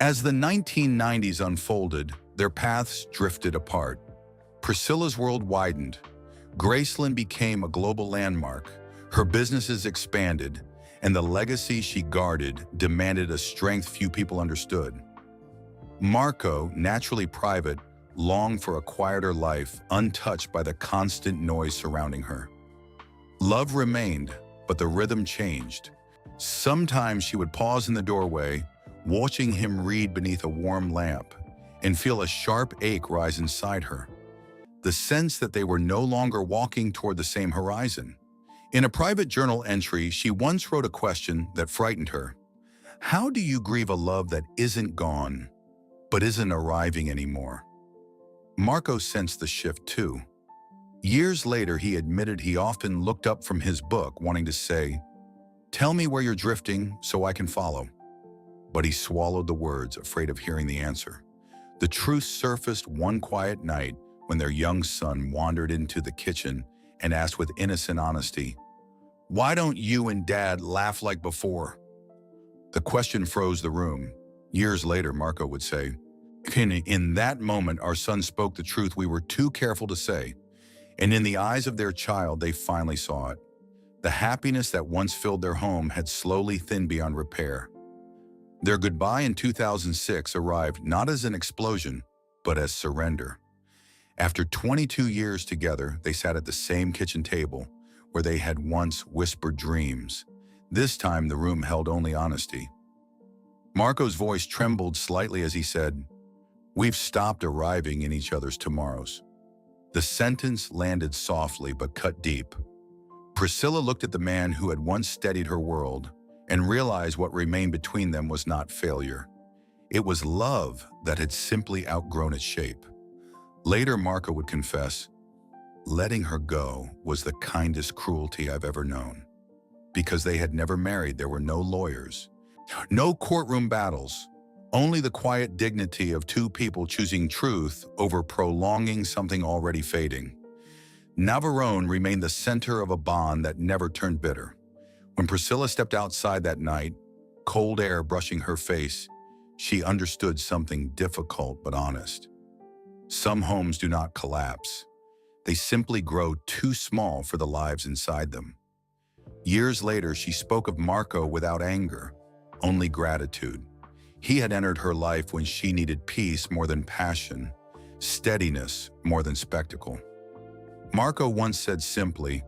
As the 1990s unfolded, their paths drifted apart. Priscilla's world widened. Graceland became a global landmark. Her businesses expanded, and the legacy she guarded demanded a strength few people understood. Marco, naturally private, longed for a quieter life, untouched by the constant noise surrounding her. Love remained, but the rhythm changed. Sometimes she would pause in the doorway, watching him read beneath a warm lamp, and feel a sharp ache rise inside her. The sense that they were no longer walking toward the same horizon. In a private journal entry, she once wrote a question that frightened her. How do you grieve a love that isn't gone, but isn't arriving anymore? Marco sensed the shift too. Years later, he admitted he often looked up from his book, wanting to say, "Tell me where you're drifting so I can follow." But he swallowed the words, afraid of hearing the answer. The truth surfaced one quiet night when their young son wandered into the kitchen and asked with innocent honesty, "Why don't you and Dad laugh like before?" The question froze the room. Years later, Marco would say, "In that moment, our son spoke the truth we were too careful to say." And in the eyes of their child, they finally saw it. The happiness that once filled their home had slowly thinned beyond repair. Their goodbye in 2006 arrived not as an explosion, but as surrender. After 22 years together, they sat at the same kitchen table where they had once whispered dreams. This time, the room held only honesty. Marco's voice trembled slightly as he said, "We've stopped arriving in each other's tomorrows." The sentence landed softly but cut deep. Priscilla looked at the man who had once steadied her world and realized what remained between them was not failure. It was love that had simply outgrown its shape. Later, Marco would confess, letting her go was the kindest cruelty I've ever known. Because they had never married, there were no lawyers, no courtroom battles, only the quiet dignity of two people choosing truth over prolonging something already fading. Navarone remained the center of a bond that never turned bitter. When Priscilla stepped outside that night, cold air brushing her face, she understood something difficult but honest. Some homes do not collapse. They simply grow too small for the lives inside them. Years later, she spoke of Marco without anger, only gratitude. He had entered her life when she needed peace more than passion, steadiness more than spectacle. Marco once said simply,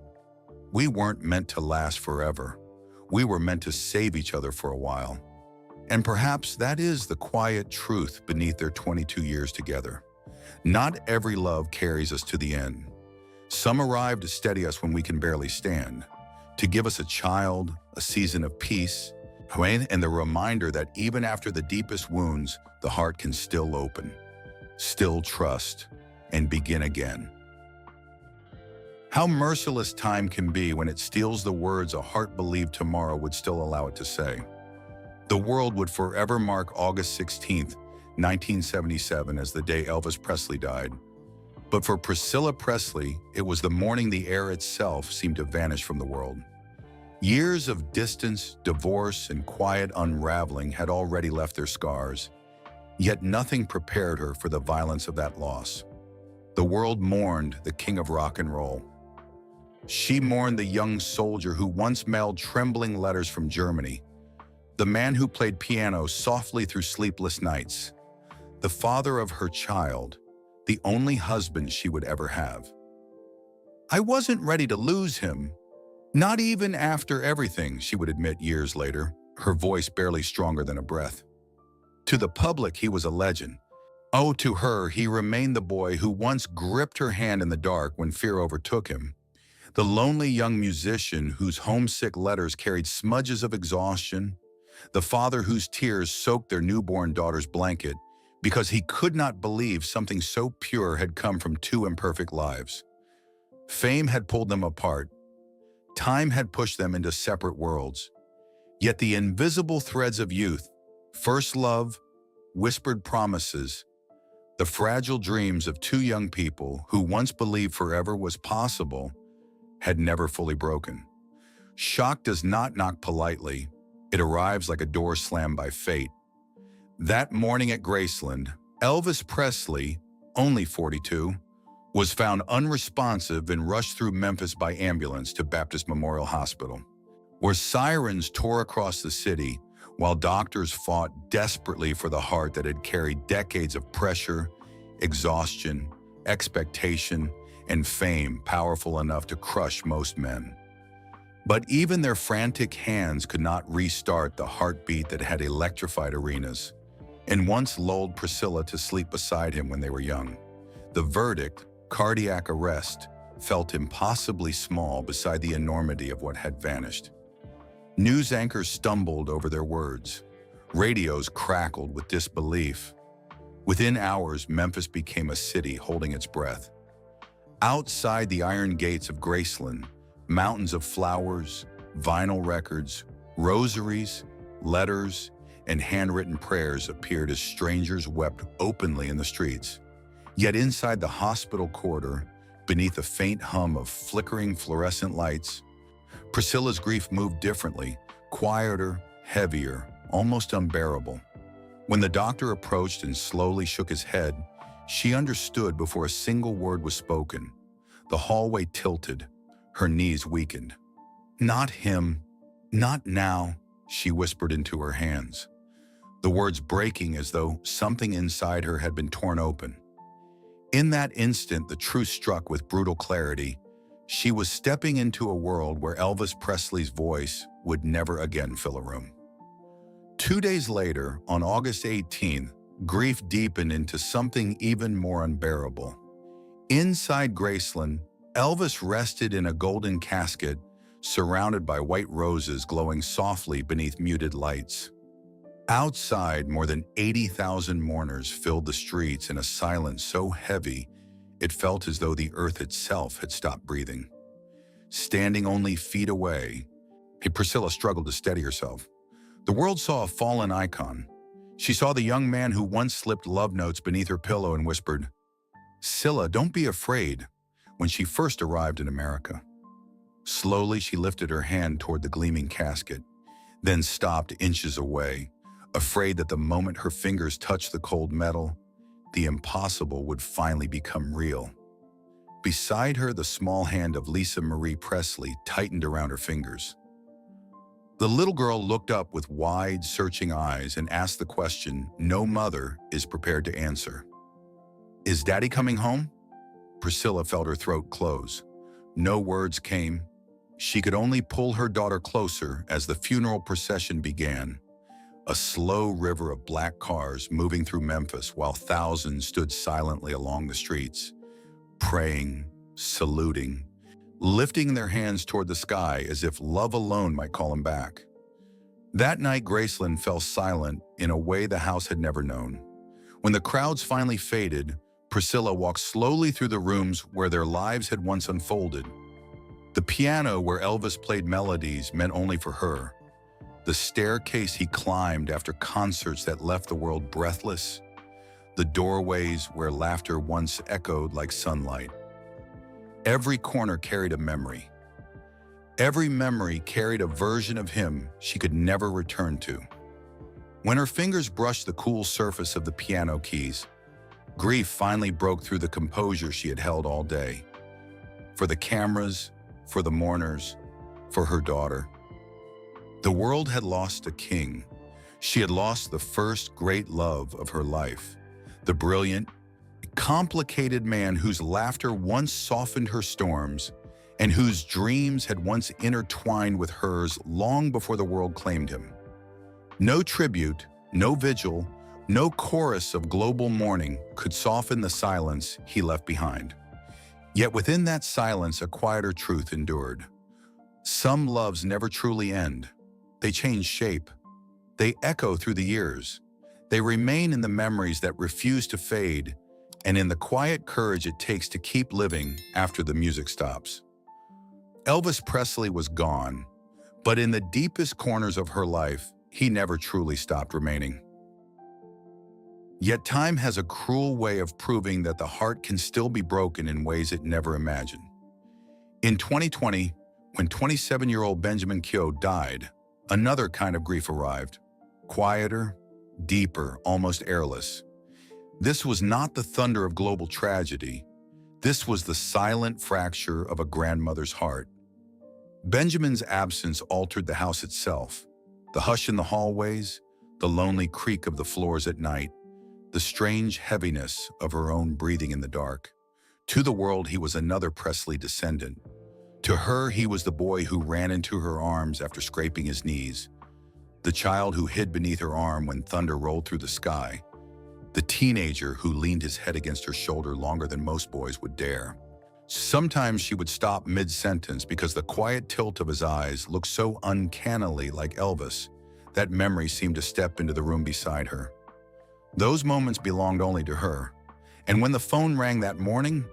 "We weren't meant to last forever. We were meant to save each other for a while." And perhaps that is the quiet truth beneath their 22 years together. Not every love carries us to the end. Some arrive to steady us when we can barely stand, to give us a child, a season of peace, And the reminder that even after the deepest wounds, the heart can still open, still trust, and begin again. How merciless time can be when it steals the words a heart believed tomorrow would still allow it to say. The world would forever mark August 16th, 1977 as the day Elvis Presley died. But for Priscilla Presley, it was the morning the air itself seemed to vanish from the world. Years of distance, divorce, and quiet unraveling had already left their scars, yet nothing prepared her for the violence of that loss. The world mourned the king of rock and roll. She mourned the young soldier who once mailed trembling letters from Germany, the man who played piano softly through sleepless nights, the father of her child, the only husband she would ever have. "I wasn't ready to lose him, not even after everything," she would admit years later, her voice barely stronger than a breath. To the public, he was a legend. Oh, to her, he remained the boy who once gripped her hand in the dark when fear overtook him, the lonely young musician whose homesick letters carried smudges of exhaustion, the father whose tears soaked their newborn daughter's blanket because he could not believe something so pure had come from two imperfect lives. Fame had pulled them apart. Time had pushed them into separate worlds. Yet the invisible threads of youth, first love, whispered promises, the fragile dreams of two young people who once believed forever was possible, had never fully broken. Shock does not knock politely. It arrives like a door slammed by fate. That morning at Graceland, Elvis Presley, only 42, was found unresponsive and rushed through Memphis by ambulance to Baptist Memorial Hospital, where sirens tore across the city while doctors fought desperately for the heart that had carried decades of pressure, exhaustion, expectation, and fame powerful enough to crush most men. But even their frantic hands could not restart the heartbeat that had electrified arenas and once lulled Priscilla to sleep beside him when they were young. The verdict, cardiac arrest, felt impossibly small beside the enormity of what had vanished. News anchors stumbled over their words. Radios crackled with disbelief. Within hours, Memphis became a city holding its breath. Outside the iron gates of Graceland, mountains of flowers, vinyl records, rosaries, letters, and handwritten prayers appeared as strangers wept openly in the streets. Yet inside the hospital corridor, beneath a faint hum of flickering fluorescent lights, Priscilla's grief moved differently, quieter, heavier, almost unbearable. When the doctor approached and slowly shook his head, she understood before a single word was spoken. The hallway tilted, her knees weakened. "Not him, not now," she whispered into her hands, the words breaking as though something inside her had been torn open. In that instant, the truth struck with brutal clarity. She was stepping into a world where Elvis Presley's voice would never again fill a room. 2 days later, on August 18th, grief deepened into something even more unbearable. Inside Graceland, Elvis rested in a golden casket, surrounded by white roses glowing softly beneath muted lights. Outside, more than 80,000 mourners filled the streets in a silence so heavy it felt as though the earth itself had stopped breathing. Standing only feet away, Priscilla struggled to steady herself. The world saw a fallen icon. She saw the young man who once slipped love notes beneath her pillow and whispered, "Scylla, don't be afraid," when she first arrived in America. Slowly, she lifted her hand toward the gleaming casket, then stopped inches away, afraid that the moment her fingers touched the cold metal, the impossible would finally become real. Beside her, the small hand of Lisa Marie Presley tightened around her fingers. The little girl looked up with wide, searching eyes and asked the question no mother is prepared to answer. "Is Daddy coming home?" Priscilla felt her throat close. No words came. She could only pull her daughter closer as the funeral procession began. A slow river of black cars moving through Memphis while thousands stood silently along the streets, praying, saluting, lifting their hands toward the sky as if love alone might call them back. That night, Graceland fell silent in a way the house had never known. When the crowds finally faded, Priscilla walked slowly through the rooms where their lives had once unfolded. The piano where Elvis played melodies meant only for her. The staircase he climbed after concerts that left the world breathless. The doorways where laughter once echoed like sunlight. Every corner carried a memory. Every memory carried a version of him she could never return to. When her fingers brushed the cool surface of the piano keys, grief finally broke through the composure she had held all day. For the cameras, for the mourners, for her daughter. The world had lost a king. She had lost the first great love of her life. The brilliant, complicated man whose laughter once softened her storms and whose dreams had once intertwined with hers long before the world claimed him. No tribute, no vigil, no chorus of global mourning could soften the silence he left behind. Yet within that silence, a quieter truth endured. Some loves never truly end. They change shape. They echo through the years. They remain in the memories that refuse to fade and in the quiet courage it takes to keep living after the music stops. Elvis Presley was gone, but in the deepest corners of her life, he never truly stopped remaining. Yet time has a cruel way of proving that the heart can still be broken in ways it never imagined. In 2020, when 27-year-old Benjamin Keough died, another kind of grief arrived. Quieter, deeper, almost airless. This was not the thunder of global tragedy. This was the silent fracture of a grandmother's heart. Benjamin's absence altered the house itself. The hush in the hallways, the lonely creak of the floors at night, the strange heaviness of her own breathing in the dark. To the world, he was another Presley descendant. To her, he was the boy who ran into her arms after scraping his knees, the child who hid beneath her arm when thunder rolled through the sky, the teenager who leaned his head against her shoulder longer than most boys would dare. Sometimes she would stop mid-sentence because the quiet tilt of his eyes looked so uncannily like Elvis that memory seemed to step into the room beside her. Those moments belonged only to her, and when the phone rang that morning,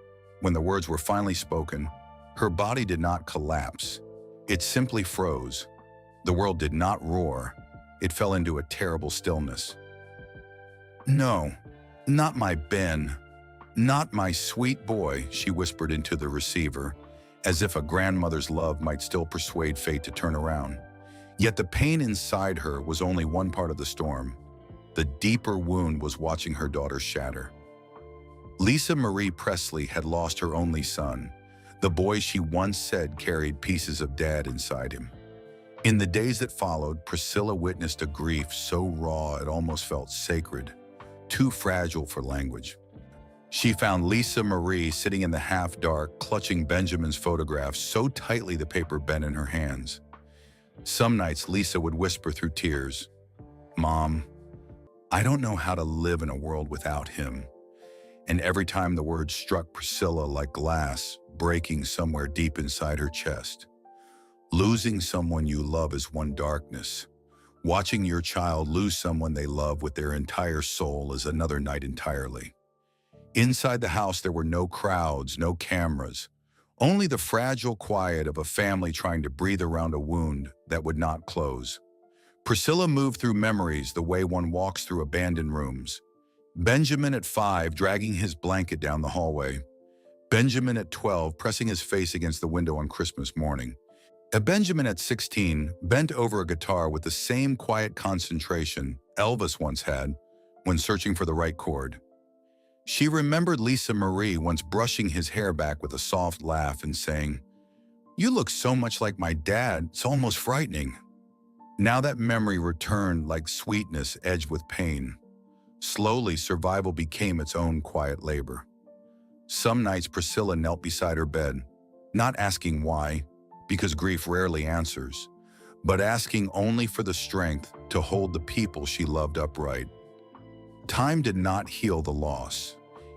when the words were finally spoken, her body did not collapse. It simply froze. The world did not roar. It fell into a terrible stillness. "No, not my Ben. Not my sweet boy," she whispered into the receiver, as if a grandmother's love might still persuade fate to turn around. Yet the pain inside her was only one part of the storm. The deeper wound was watching her daughter shatter. Lisa Marie Presley had lost her only son, the boy she once said carried pieces of Dad inside him. In the days that followed, Priscilla witnessed a grief so raw it almost felt sacred, too fragile for language. She found Lisa Marie sitting in the half-dark, clutching Benjamin's photograph so tightly the paper bent in her hands. Some nights, Lisa would whisper through tears, "Mom, I don't know how to live in a world without him." And every time the words struck Priscilla like glass, breaking somewhere deep inside her chest. Losing someone you love is one darkness. Watching your child lose someone they love with their entire soul is another night entirely. Inside the house, there were no crowds, no cameras, only the fragile quiet of a family trying to breathe around a wound that would not close. Priscilla moved through memories the way one walks through abandoned rooms. Benjamin at 5 dragging his blanket down the hallway. Benjamin at 12 pressing his face against the window on Christmas morning. A Benjamin at 16 bent over a guitar with the same quiet concentration Elvis once had when searching for the right chord. She remembered Lisa Marie once brushing his hair back with a soft laugh and saying, "You look so much like my dad, it's almost frightening." Now that memory returned like sweetness edged with pain. Slowly, survival became its own quiet labor. Some nights Priscilla knelt beside her bed, not asking why, because grief rarely answers, but asking only for the strength to hold the people she loved upright. Time did not heal the loss.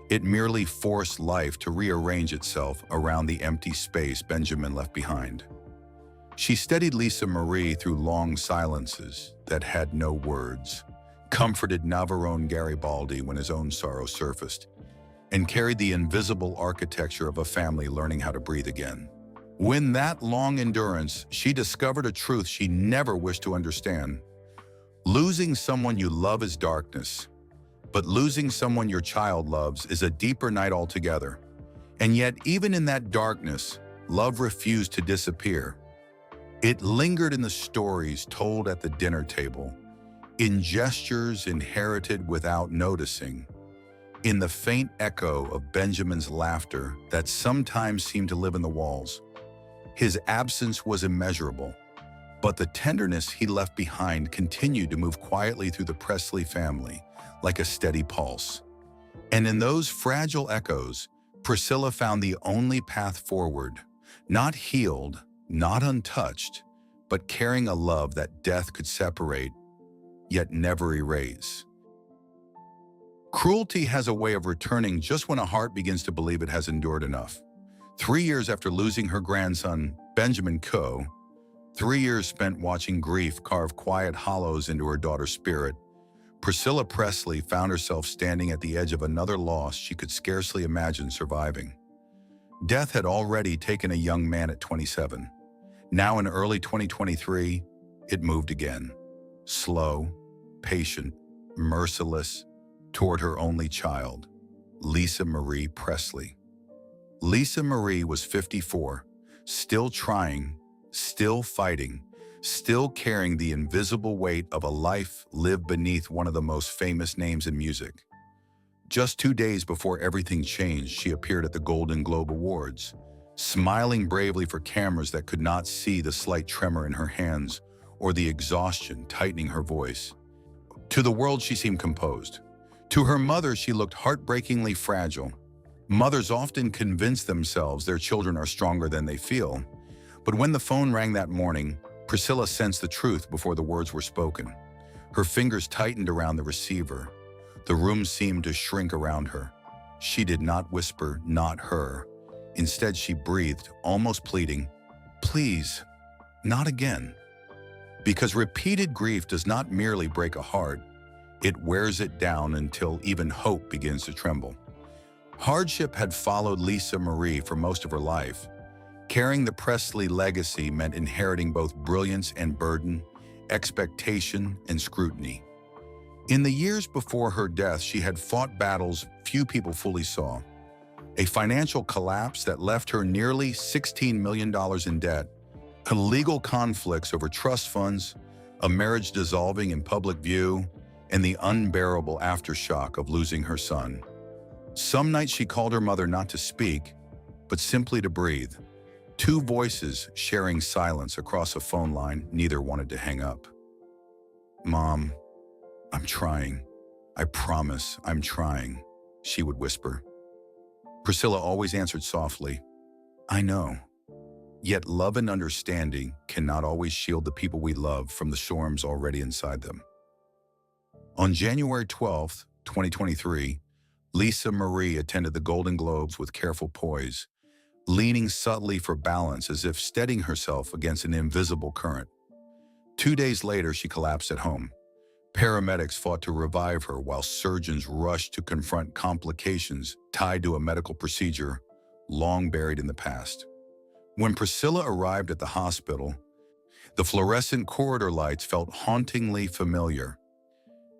It merely forced life to rearrange itself around the empty space Benjamin left behind. She steadied Lisa Marie through long silences that had no words, comforted Navarone Garibaldi when his own sorrow surfaced, and carried the invisible architecture of a family learning how to breathe again. When that long endurance, she discovered a truth she never wished to understand. Losing someone you love is darkness, but losing someone your child loves is a deeper night altogether. And yet, even in that darkness, love refused to disappear. It lingered in the stories told at the dinner table, in gestures inherited without noticing, in the faint echo of Benjamin's laughter that sometimes seemed to live in the walls. His absence was immeasurable, but the tenderness he left behind continued to move quietly through the Presley family, like a steady pulse. And in those fragile echoes, Priscilla found the only path forward, not healed, not untouched, but carrying a love that death could separate, yet never erase. Cruelty has a way of returning just when a heart begins to believe it has endured enough. 3 years after losing her grandson, Benjamin Coe, 3 years spent watching grief carve quiet hollows into her daughter's spirit, Priscilla Presley found herself standing at the edge of another loss she could scarcely imagine surviving. Death had already taken a young man at 27. Now in early 2023, it moved again. Slow, patient, merciless, toward her only child, Lisa Marie Presley. Lisa Marie was 54, still trying, still fighting, still carrying the invisible weight of a life lived beneath one of the most famous names in music. Just 2 days before everything changed, she appeared at the Golden Globe Awards, smiling bravely for cameras that could not see the slight tremor in her hands or the exhaustion tightening her voice. To the world, she seemed composed. To her mother, she looked heartbreakingly fragile. Mothers often convince themselves their children are stronger than they feel. But when the phone rang that morning, Priscilla sensed the truth before the words were spoken. Her fingers tightened around the receiver. The room seemed to shrink around her. She did not whisper, "Not her." Instead, she breathed, almost pleading, "Please, not again." Because repeated grief does not merely break a heart, it wears it down until even hope begins to tremble. Hardship had followed Lisa Marie for most of her life. Carrying the Presley legacy meant inheriting both brilliance and burden, expectation and scrutiny. In the years before her death, she had fought battles few people fully saw. A financial collapse that left her nearly $16 million in debt, legal conflicts over trust funds, a marriage dissolving in public view, and the unbearable aftershock of losing her son. Some nights she called her mother not to speak, but simply to breathe. Two voices sharing silence across a phone line, neither wanted to hang up. "Mom, I'm trying. I promise I'm trying," she would whisper. Priscilla always answered softly, "I know." Yet love and understanding cannot always shield the people we love from the storms already inside them. On January 12, 2023, Lisa Marie attended the Golden Globes with careful poise, leaning subtly for balance as if steadying herself against an invisible current. 2 days later, she collapsed at home. Paramedics fought to revive her while surgeons rushed to confront complications tied to a medical procedure long buried in the past. When Priscilla arrived at the hospital, the fluorescent corridor lights felt hauntingly familiar.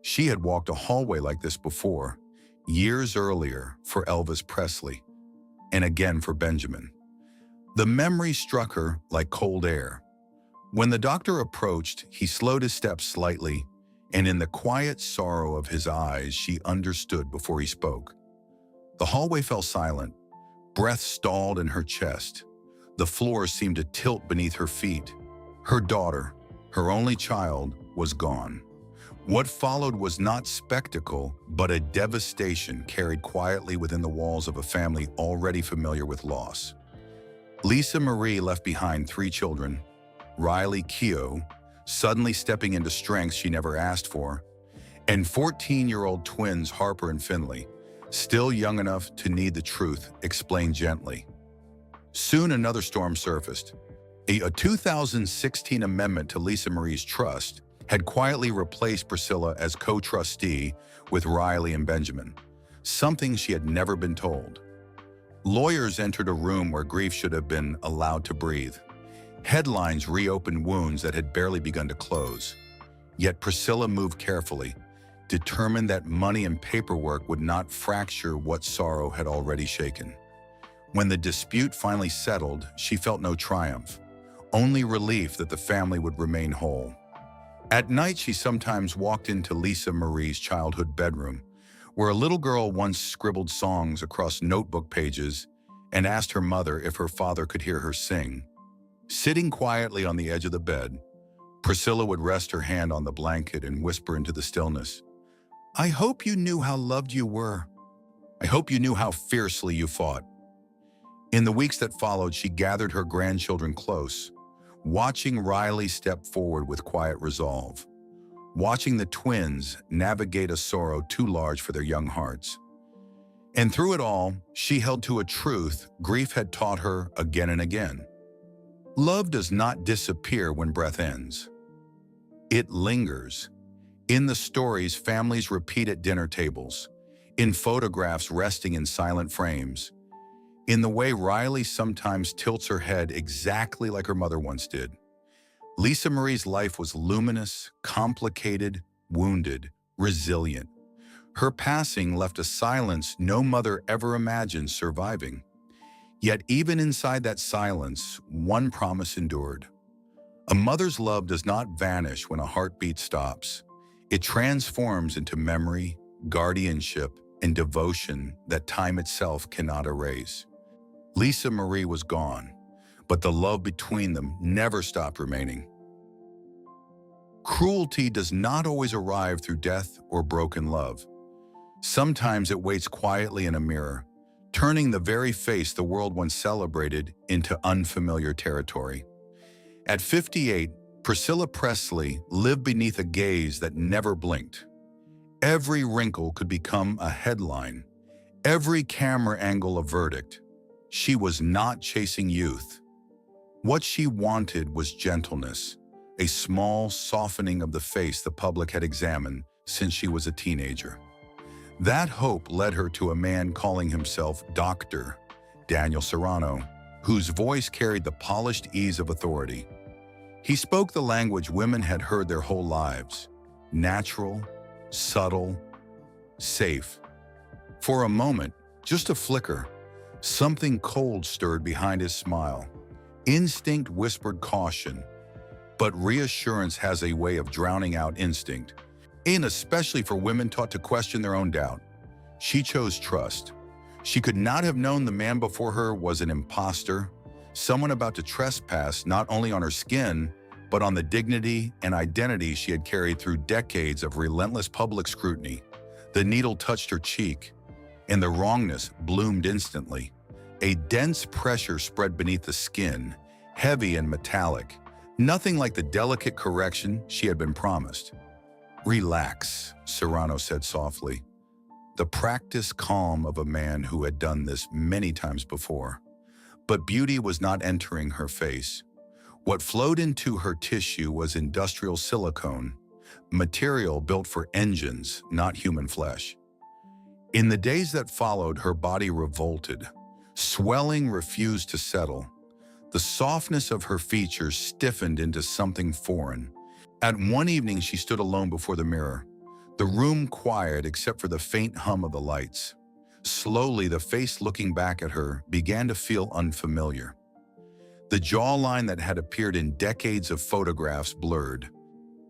She had walked a hallway like this before, years earlier for Elvis Presley, and again for Benjamin. The memory struck her like cold air. When the doctor approached, he slowed his steps slightly, and in the quiet sorrow of his eyes, she understood before he spoke. The hallway fell silent. Breath stalled in her chest. The floor seemed to tilt beneath her feet. Her daughter, her only child, was gone. What followed was not spectacle, but a devastation carried quietly within the walls of a family already familiar with loss. Lisa Marie left behind 3 children, Riley Keough, suddenly stepping into strengths she never asked for, and 14-year-old twins Harper and Finley, still young enough to need the truth explained gently. Soon another storm surfaced. A 2016 amendment to Lisa Marie's trust had quietly replaced Priscilla as co-trustee with Riley and Benjamin, something she had never been told. Lawyers entered a room where grief should have been allowed to breathe. Headlines reopened wounds that had barely begun to close. Yet Priscilla moved carefully, determined that money and paperwork would not fracture what sorrow had already shaken. When the dispute finally settled, she felt no triumph, only relief that the family would remain whole. At night, she sometimes walked into Lisa Marie's childhood bedroom, where a little girl once scribbled songs across notebook pages and asked her mother if her father could hear her sing. Sitting quietly on the edge of the bed, Priscilla would rest her hand on the blanket and whisper into the stillness, "I hope you knew how loved you were. I hope you knew how fiercely you fought." In the weeks that followed, she gathered her grandchildren close, watching Riley step forward with quiet resolve, watching the twins navigate a sorrow too large for their young hearts. And through it all, she held to a truth grief had taught her again and again. Love does not disappear when breath ends. It lingers. In the stories families repeat at dinner tables, in photographs resting in silent frames, in the way Riley sometimes tilts her head exactly like her mother once did. Lisa Marie's life was luminous, complicated, wounded, resilient. Her passing left a silence no mother ever imagined surviving. Yet even inside that silence, one promise endured. A mother's love does not vanish when a heartbeat stops. It transforms into memory, guardianship, and devotion that time itself cannot erase. Lisa Marie was gone, but the love between them never stopped remaining. Cruelty does not always arrive through death or broken love. Sometimes it waits quietly in a mirror, turning the very face the world once celebrated into unfamiliar territory. At 58, Priscilla Presley lived beneath a gaze that never blinked. Every wrinkle could become a headline, every camera angle a verdict. She was not chasing youth. What she wanted was gentleness, a small softening of the face the public had examined since she was a teenager. That hope led her to a man calling himself Dr. Daniel Serrano, whose voice carried the polished ease of authority. He spoke the language women had heard their whole lives, natural, subtle, safe. For a moment, just a flicker, something cold stirred behind his smile. Instinct whispered caution, but reassurance has a way of drowning out instinct, and especially for women taught to question their own doubt. She chose trust. She could not have known the man before her was an imposter, someone about to trespass not only on her skin, but on the dignity and identity she had carried through decades of relentless public scrutiny. The needle touched her cheek, and the wrongness bloomed instantly. A dense pressure spread beneath the skin, heavy and metallic, nothing like the delicate correction she had been promised. "Relax," Serrano said softly, the practiced calm of a man who had done this many times before. But beauty was not entering her face. What flowed into her tissue was industrial silicone, material built for engines, not human flesh. In the days that followed, her body revolted. Swelling refused to settle. The softness of her features stiffened into something foreign. At one evening, she stood alone before the mirror, the room quiet except for the faint hum of the lights. Slowly, the face looking back at her began to feel unfamiliar. The jawline that had appeared in decades of photographs blurred.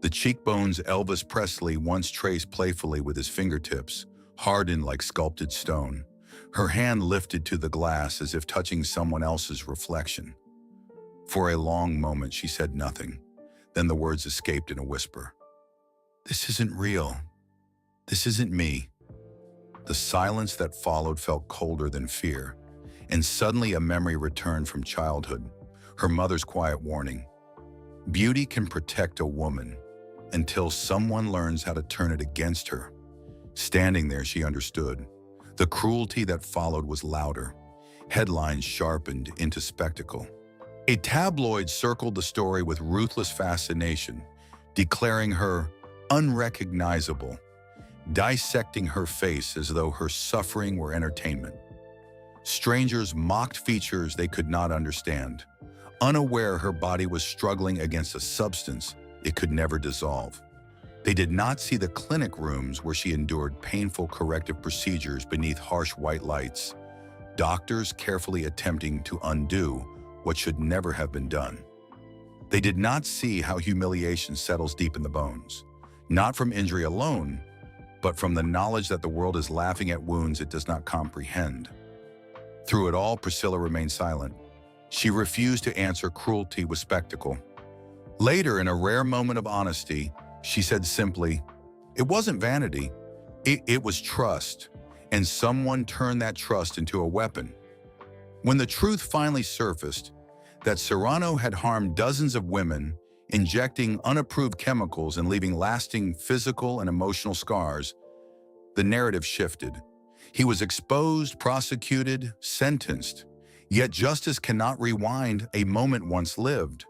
The cheekbones Elvis Presley once traced playfully with his fingertips hardened like sculpted stone. Her hand lifted to the glass as if touching someone else's reflection. For a long moment, she said nothing. Then the words escaped in a whisper. "This isn't real. This isn't me." The silence that followed felt colder than fear, and suddenly a memory returned from childhood, her mother's quiet warning. Beauty can protect a woman until someone learns how to turn it against her. Standing there, she understood. The cruelty that followed was louder. Headlines sharpened into spectacle. A tabloid circled the story with ruthless fascination, declaring her unrecognizable, dissecting her face as though her suffering were entertainment. Strangers mocked features they could not understand, unaware her body was struggling against a substance it could never dissolve. They did not see the clinic rooms where she endured painful corrective procedures beneath harsh white lights, doctors carefully attempting to undo what should never have been done. They did not see how humiliation settles deep in the bones, not from injury alone, but from the knowledge that the world is laughing at wounds it does not comprehend. Through it all, Priscilla remained silent. She refused to answer cruelty with spectacle. Later, in a rare moment of honesty, she said simply, "It wasn't vanity, it was trust, and someone turned that trust into a weapon." When the truth finally surfaced, that Serrano had harmed dozens of women, injecting unapproved chemicals and leaving lasting physical and emotional scars, the narrative shifted. He was exposed, prosecuted, sentenced. Yet justice cannot rewind a moment once lived.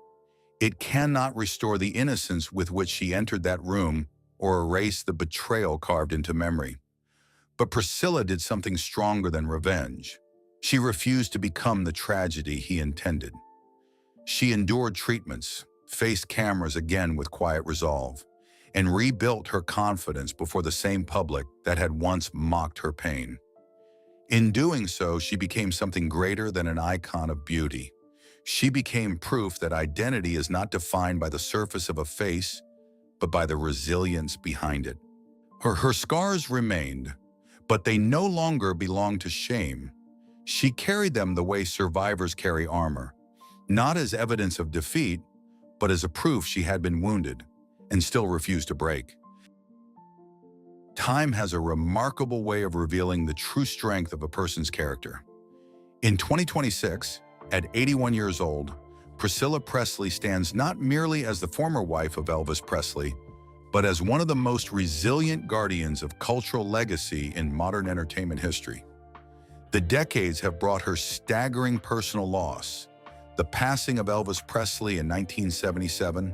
It cannot restore the innocence with which she entered that room or erase the betrayal carved into memory. But Priscilla did something stronger than revenge. She refused to become the tragedy he intended. She endured treatments, faced cameras again with quiet resolve, and rebuilt her confidence before the same public that had once mocked her pain. In doing so, she became something greater than an icon of beauty. She became proof that identity is not defined by the surface of a face, but by the resilience behind it. Her scars remained, but they no longer belonged to shame. She carried them the way survivors carry armor, not as evidence of defeat, but as a proof she had been wounded and still refused to break. Time has a remarkable way of revealing the true strength of a person's character. In 2026, at 81 years old, Priscilla Presley stands not merely as the former wife of Elvis Presley, but as one of the most resilient guardians of cultural legacy in modern entertainment history. The decades have brought her staggering personal loss: the passing of Elvis Presley in 1977,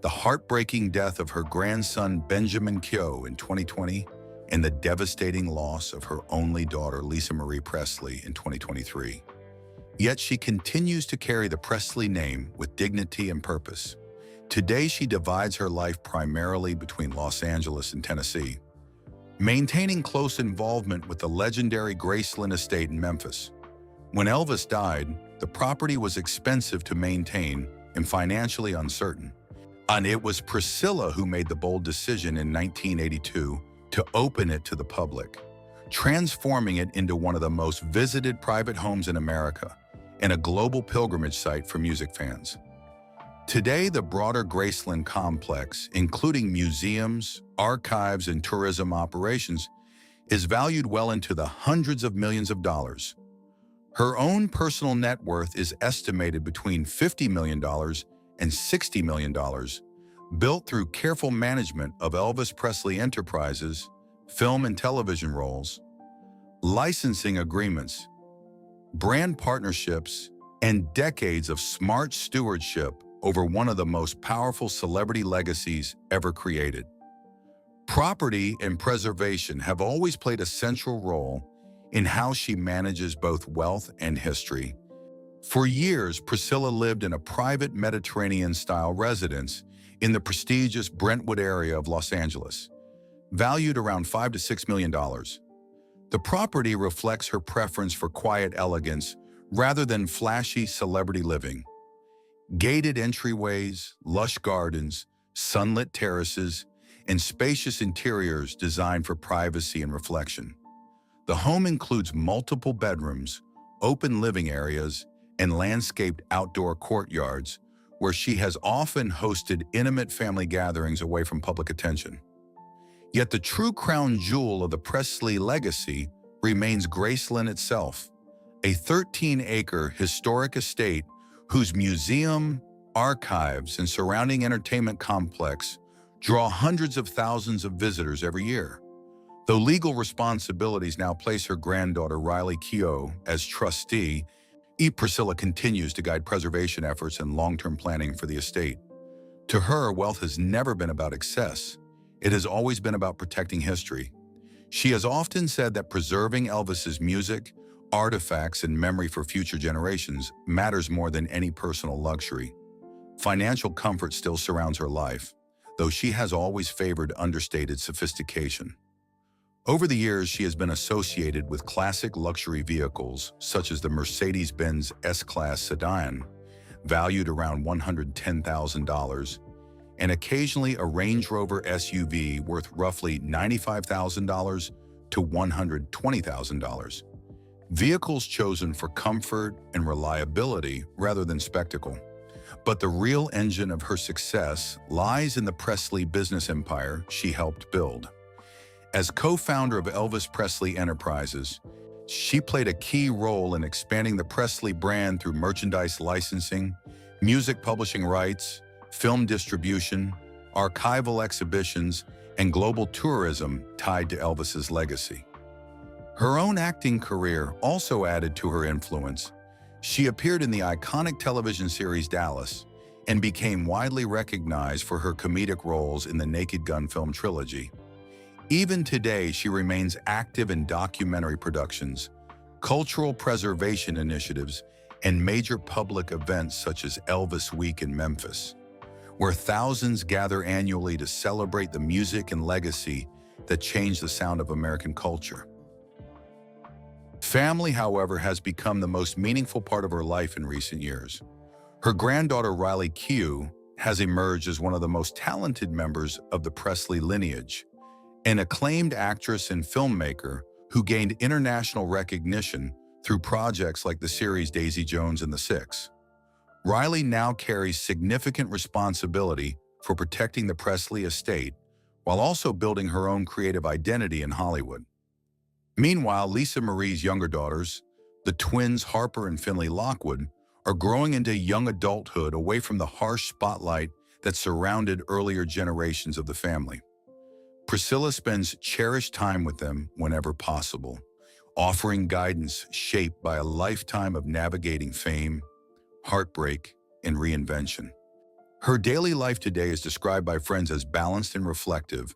the heartbreaking death of her grandson Benjamin Keogh in 2020, and the devastating loss of her only daughter Lisa Marie Presley in 2023. Yet she continues to carry the Presley name with dignity and purpose. Today she divides her life primarily between Los Angeles and Tennessee, maintaining close involvement with the legendary Graceland estate in Memphis. When Elvis died, the property was expensive to maintain and financially uncertain. And it was Priscilla who made the bold decision in 1982 to open it to the public, transforming it into one of the most visited private homes in America and a global pilgrimage site for music fans. Today, the broader Graceland complex, including museums, archives, and tourism operations, is valued well into the hundreds of millions of dollars. Her own personal net worth is estimated between $50 million and $60 million, built through careful management of Elvis Presley enterprises, film and television roles, licensing agreements, brand partnerships, and decades of smart stewardship over one of the most powerful celebrity legacies ever created. Property and preservation have always played a central role in how she manages both wealth and history. For years, Priscilla lived in a private Mediterranean-style residence in the prestigious Brentwood area of Los Angeles, valued around $5 to $6 million. The property reflects her preference for quiet elegance rather than flashy celebrity living. Gated entryways, lush gardens, sunlit terraces, and spacious interiors designed for privacy and reflection. The home includes multiple bedrooms, open living areas, and landscaped outdoor courtyards where she has often hosted intimate family gatherings away from public attention. Yet the true crown jewel of the Presley legacy remains Graceland itself, a 13-acre historic estate whose museum, archives, and surrounding entertainment complex draw hundreds of thousands of visitors every year. Though legal responsibilities now place her granddaughter Riley Keough as trustee, Priscilla continues to guide preservation efforts and long-term planning for the estate. To her, wealth has never been about excess. It has always been about protecting history. She has often said that preserving Elvis's music, artifacts, and memory for future generations matters more than any personal luxury. Financial comfort still surrounds her life, though she has always favored understated sophistication. Over the years, she has been associated with classic luxury vehicles, such as the Mercedes-Benz S-Class sedan, valued around $110,000, and occasionally a Range Rover SUV worth roughly $95,000 to $120,000. Vehicles chosen for comfort and reliability rather than spectacle. But the real engine of her success lies in the Presley business empire she helped build. As co-founder of Elvis Presley Enterprises, she played a key role in expanding the Presley brand through merchandise licensing, music publishing rights, film distribution, archival exhibitions, and global tourism tied to Elvis's legacy. Her own acting career also added to her influence. She appeared in the iconic television series Dallas and became widely recognized for her comedic roles in the Naked Gun film trilogy. Even today, she remains active in documentary productions, cultural preservation initiatives, and major public events such as Elvis Week in Memphis, where thousands gather annually to celebrate the music and legacy that changed the sound of American culture. Family, however, has become the most meaningful part of her life in recent years. Her granddaughter, Riley Q, has emerged as one of the most talented members of the Presley lineage, an acclaimed actress and filmmaker who gained international recognition through projects like the series Daisy Jones and the Six. Riley now carries significant responsibility for protecting the Presley estate while also building her own creative identity in Hollywood. Meanwhile, Lisa Marie's younger daughters, the twins Harper and Finley Lockwood, are growing into young adulthood away from the harsh spotlight that surrounded earlier generations of the family. Priscilla spends cherished time with them whenever possible, offering guidance shaped by a lifetime of navigating fame, heartbreak, and reinvention. Her daily life today is described by friends as balanced and reflective: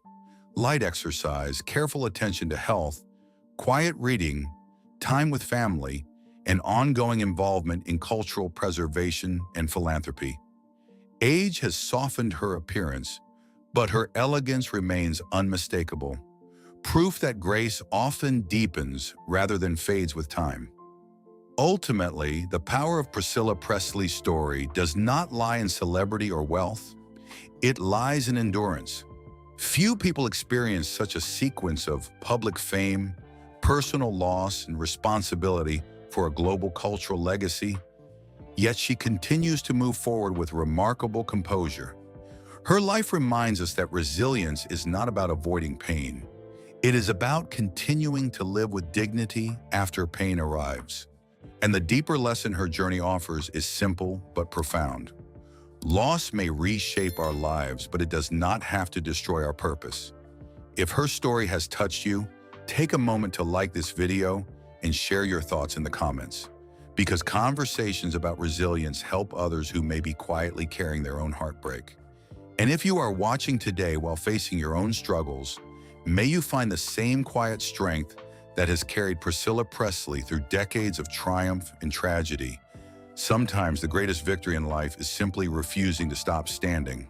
light exercise, careful attention to health, quiet reading, time with family, and ongoing involvement in cultural preservation and philanthropy. Age has softened her appearance, but her elegance remains unmistakable, proof that grace often deepens rather than fades with time. Ultimately, the power of Priscilla Presley's story does not lie in celebrity or wealth. It lies in endurance. Few people experience such a sequence of public fame, personal loss, and responsibility for a global cultural legacy, yet she continues to move forward with remarkable composure. Her life reminds us that resilience is not about avoiding pain. It is about continuing to live with dignity after pain arrives. And the deeper lesson her journey offers is simple but profound. Loss may reshape our lives, but it does not have to destroy our purpose. If her story has touched you, take a moment to like this video and share your thoughts in the comments, because conversations about resilience help others who may be quietly carrying their own heartbreak. And if you are watching today while facing your own struggles, may you find the same quiet strength that has carried Priscilla Presley through decades of triumph and tragedy. Sometimes the greatest victory in life is simply refusing to stop standing.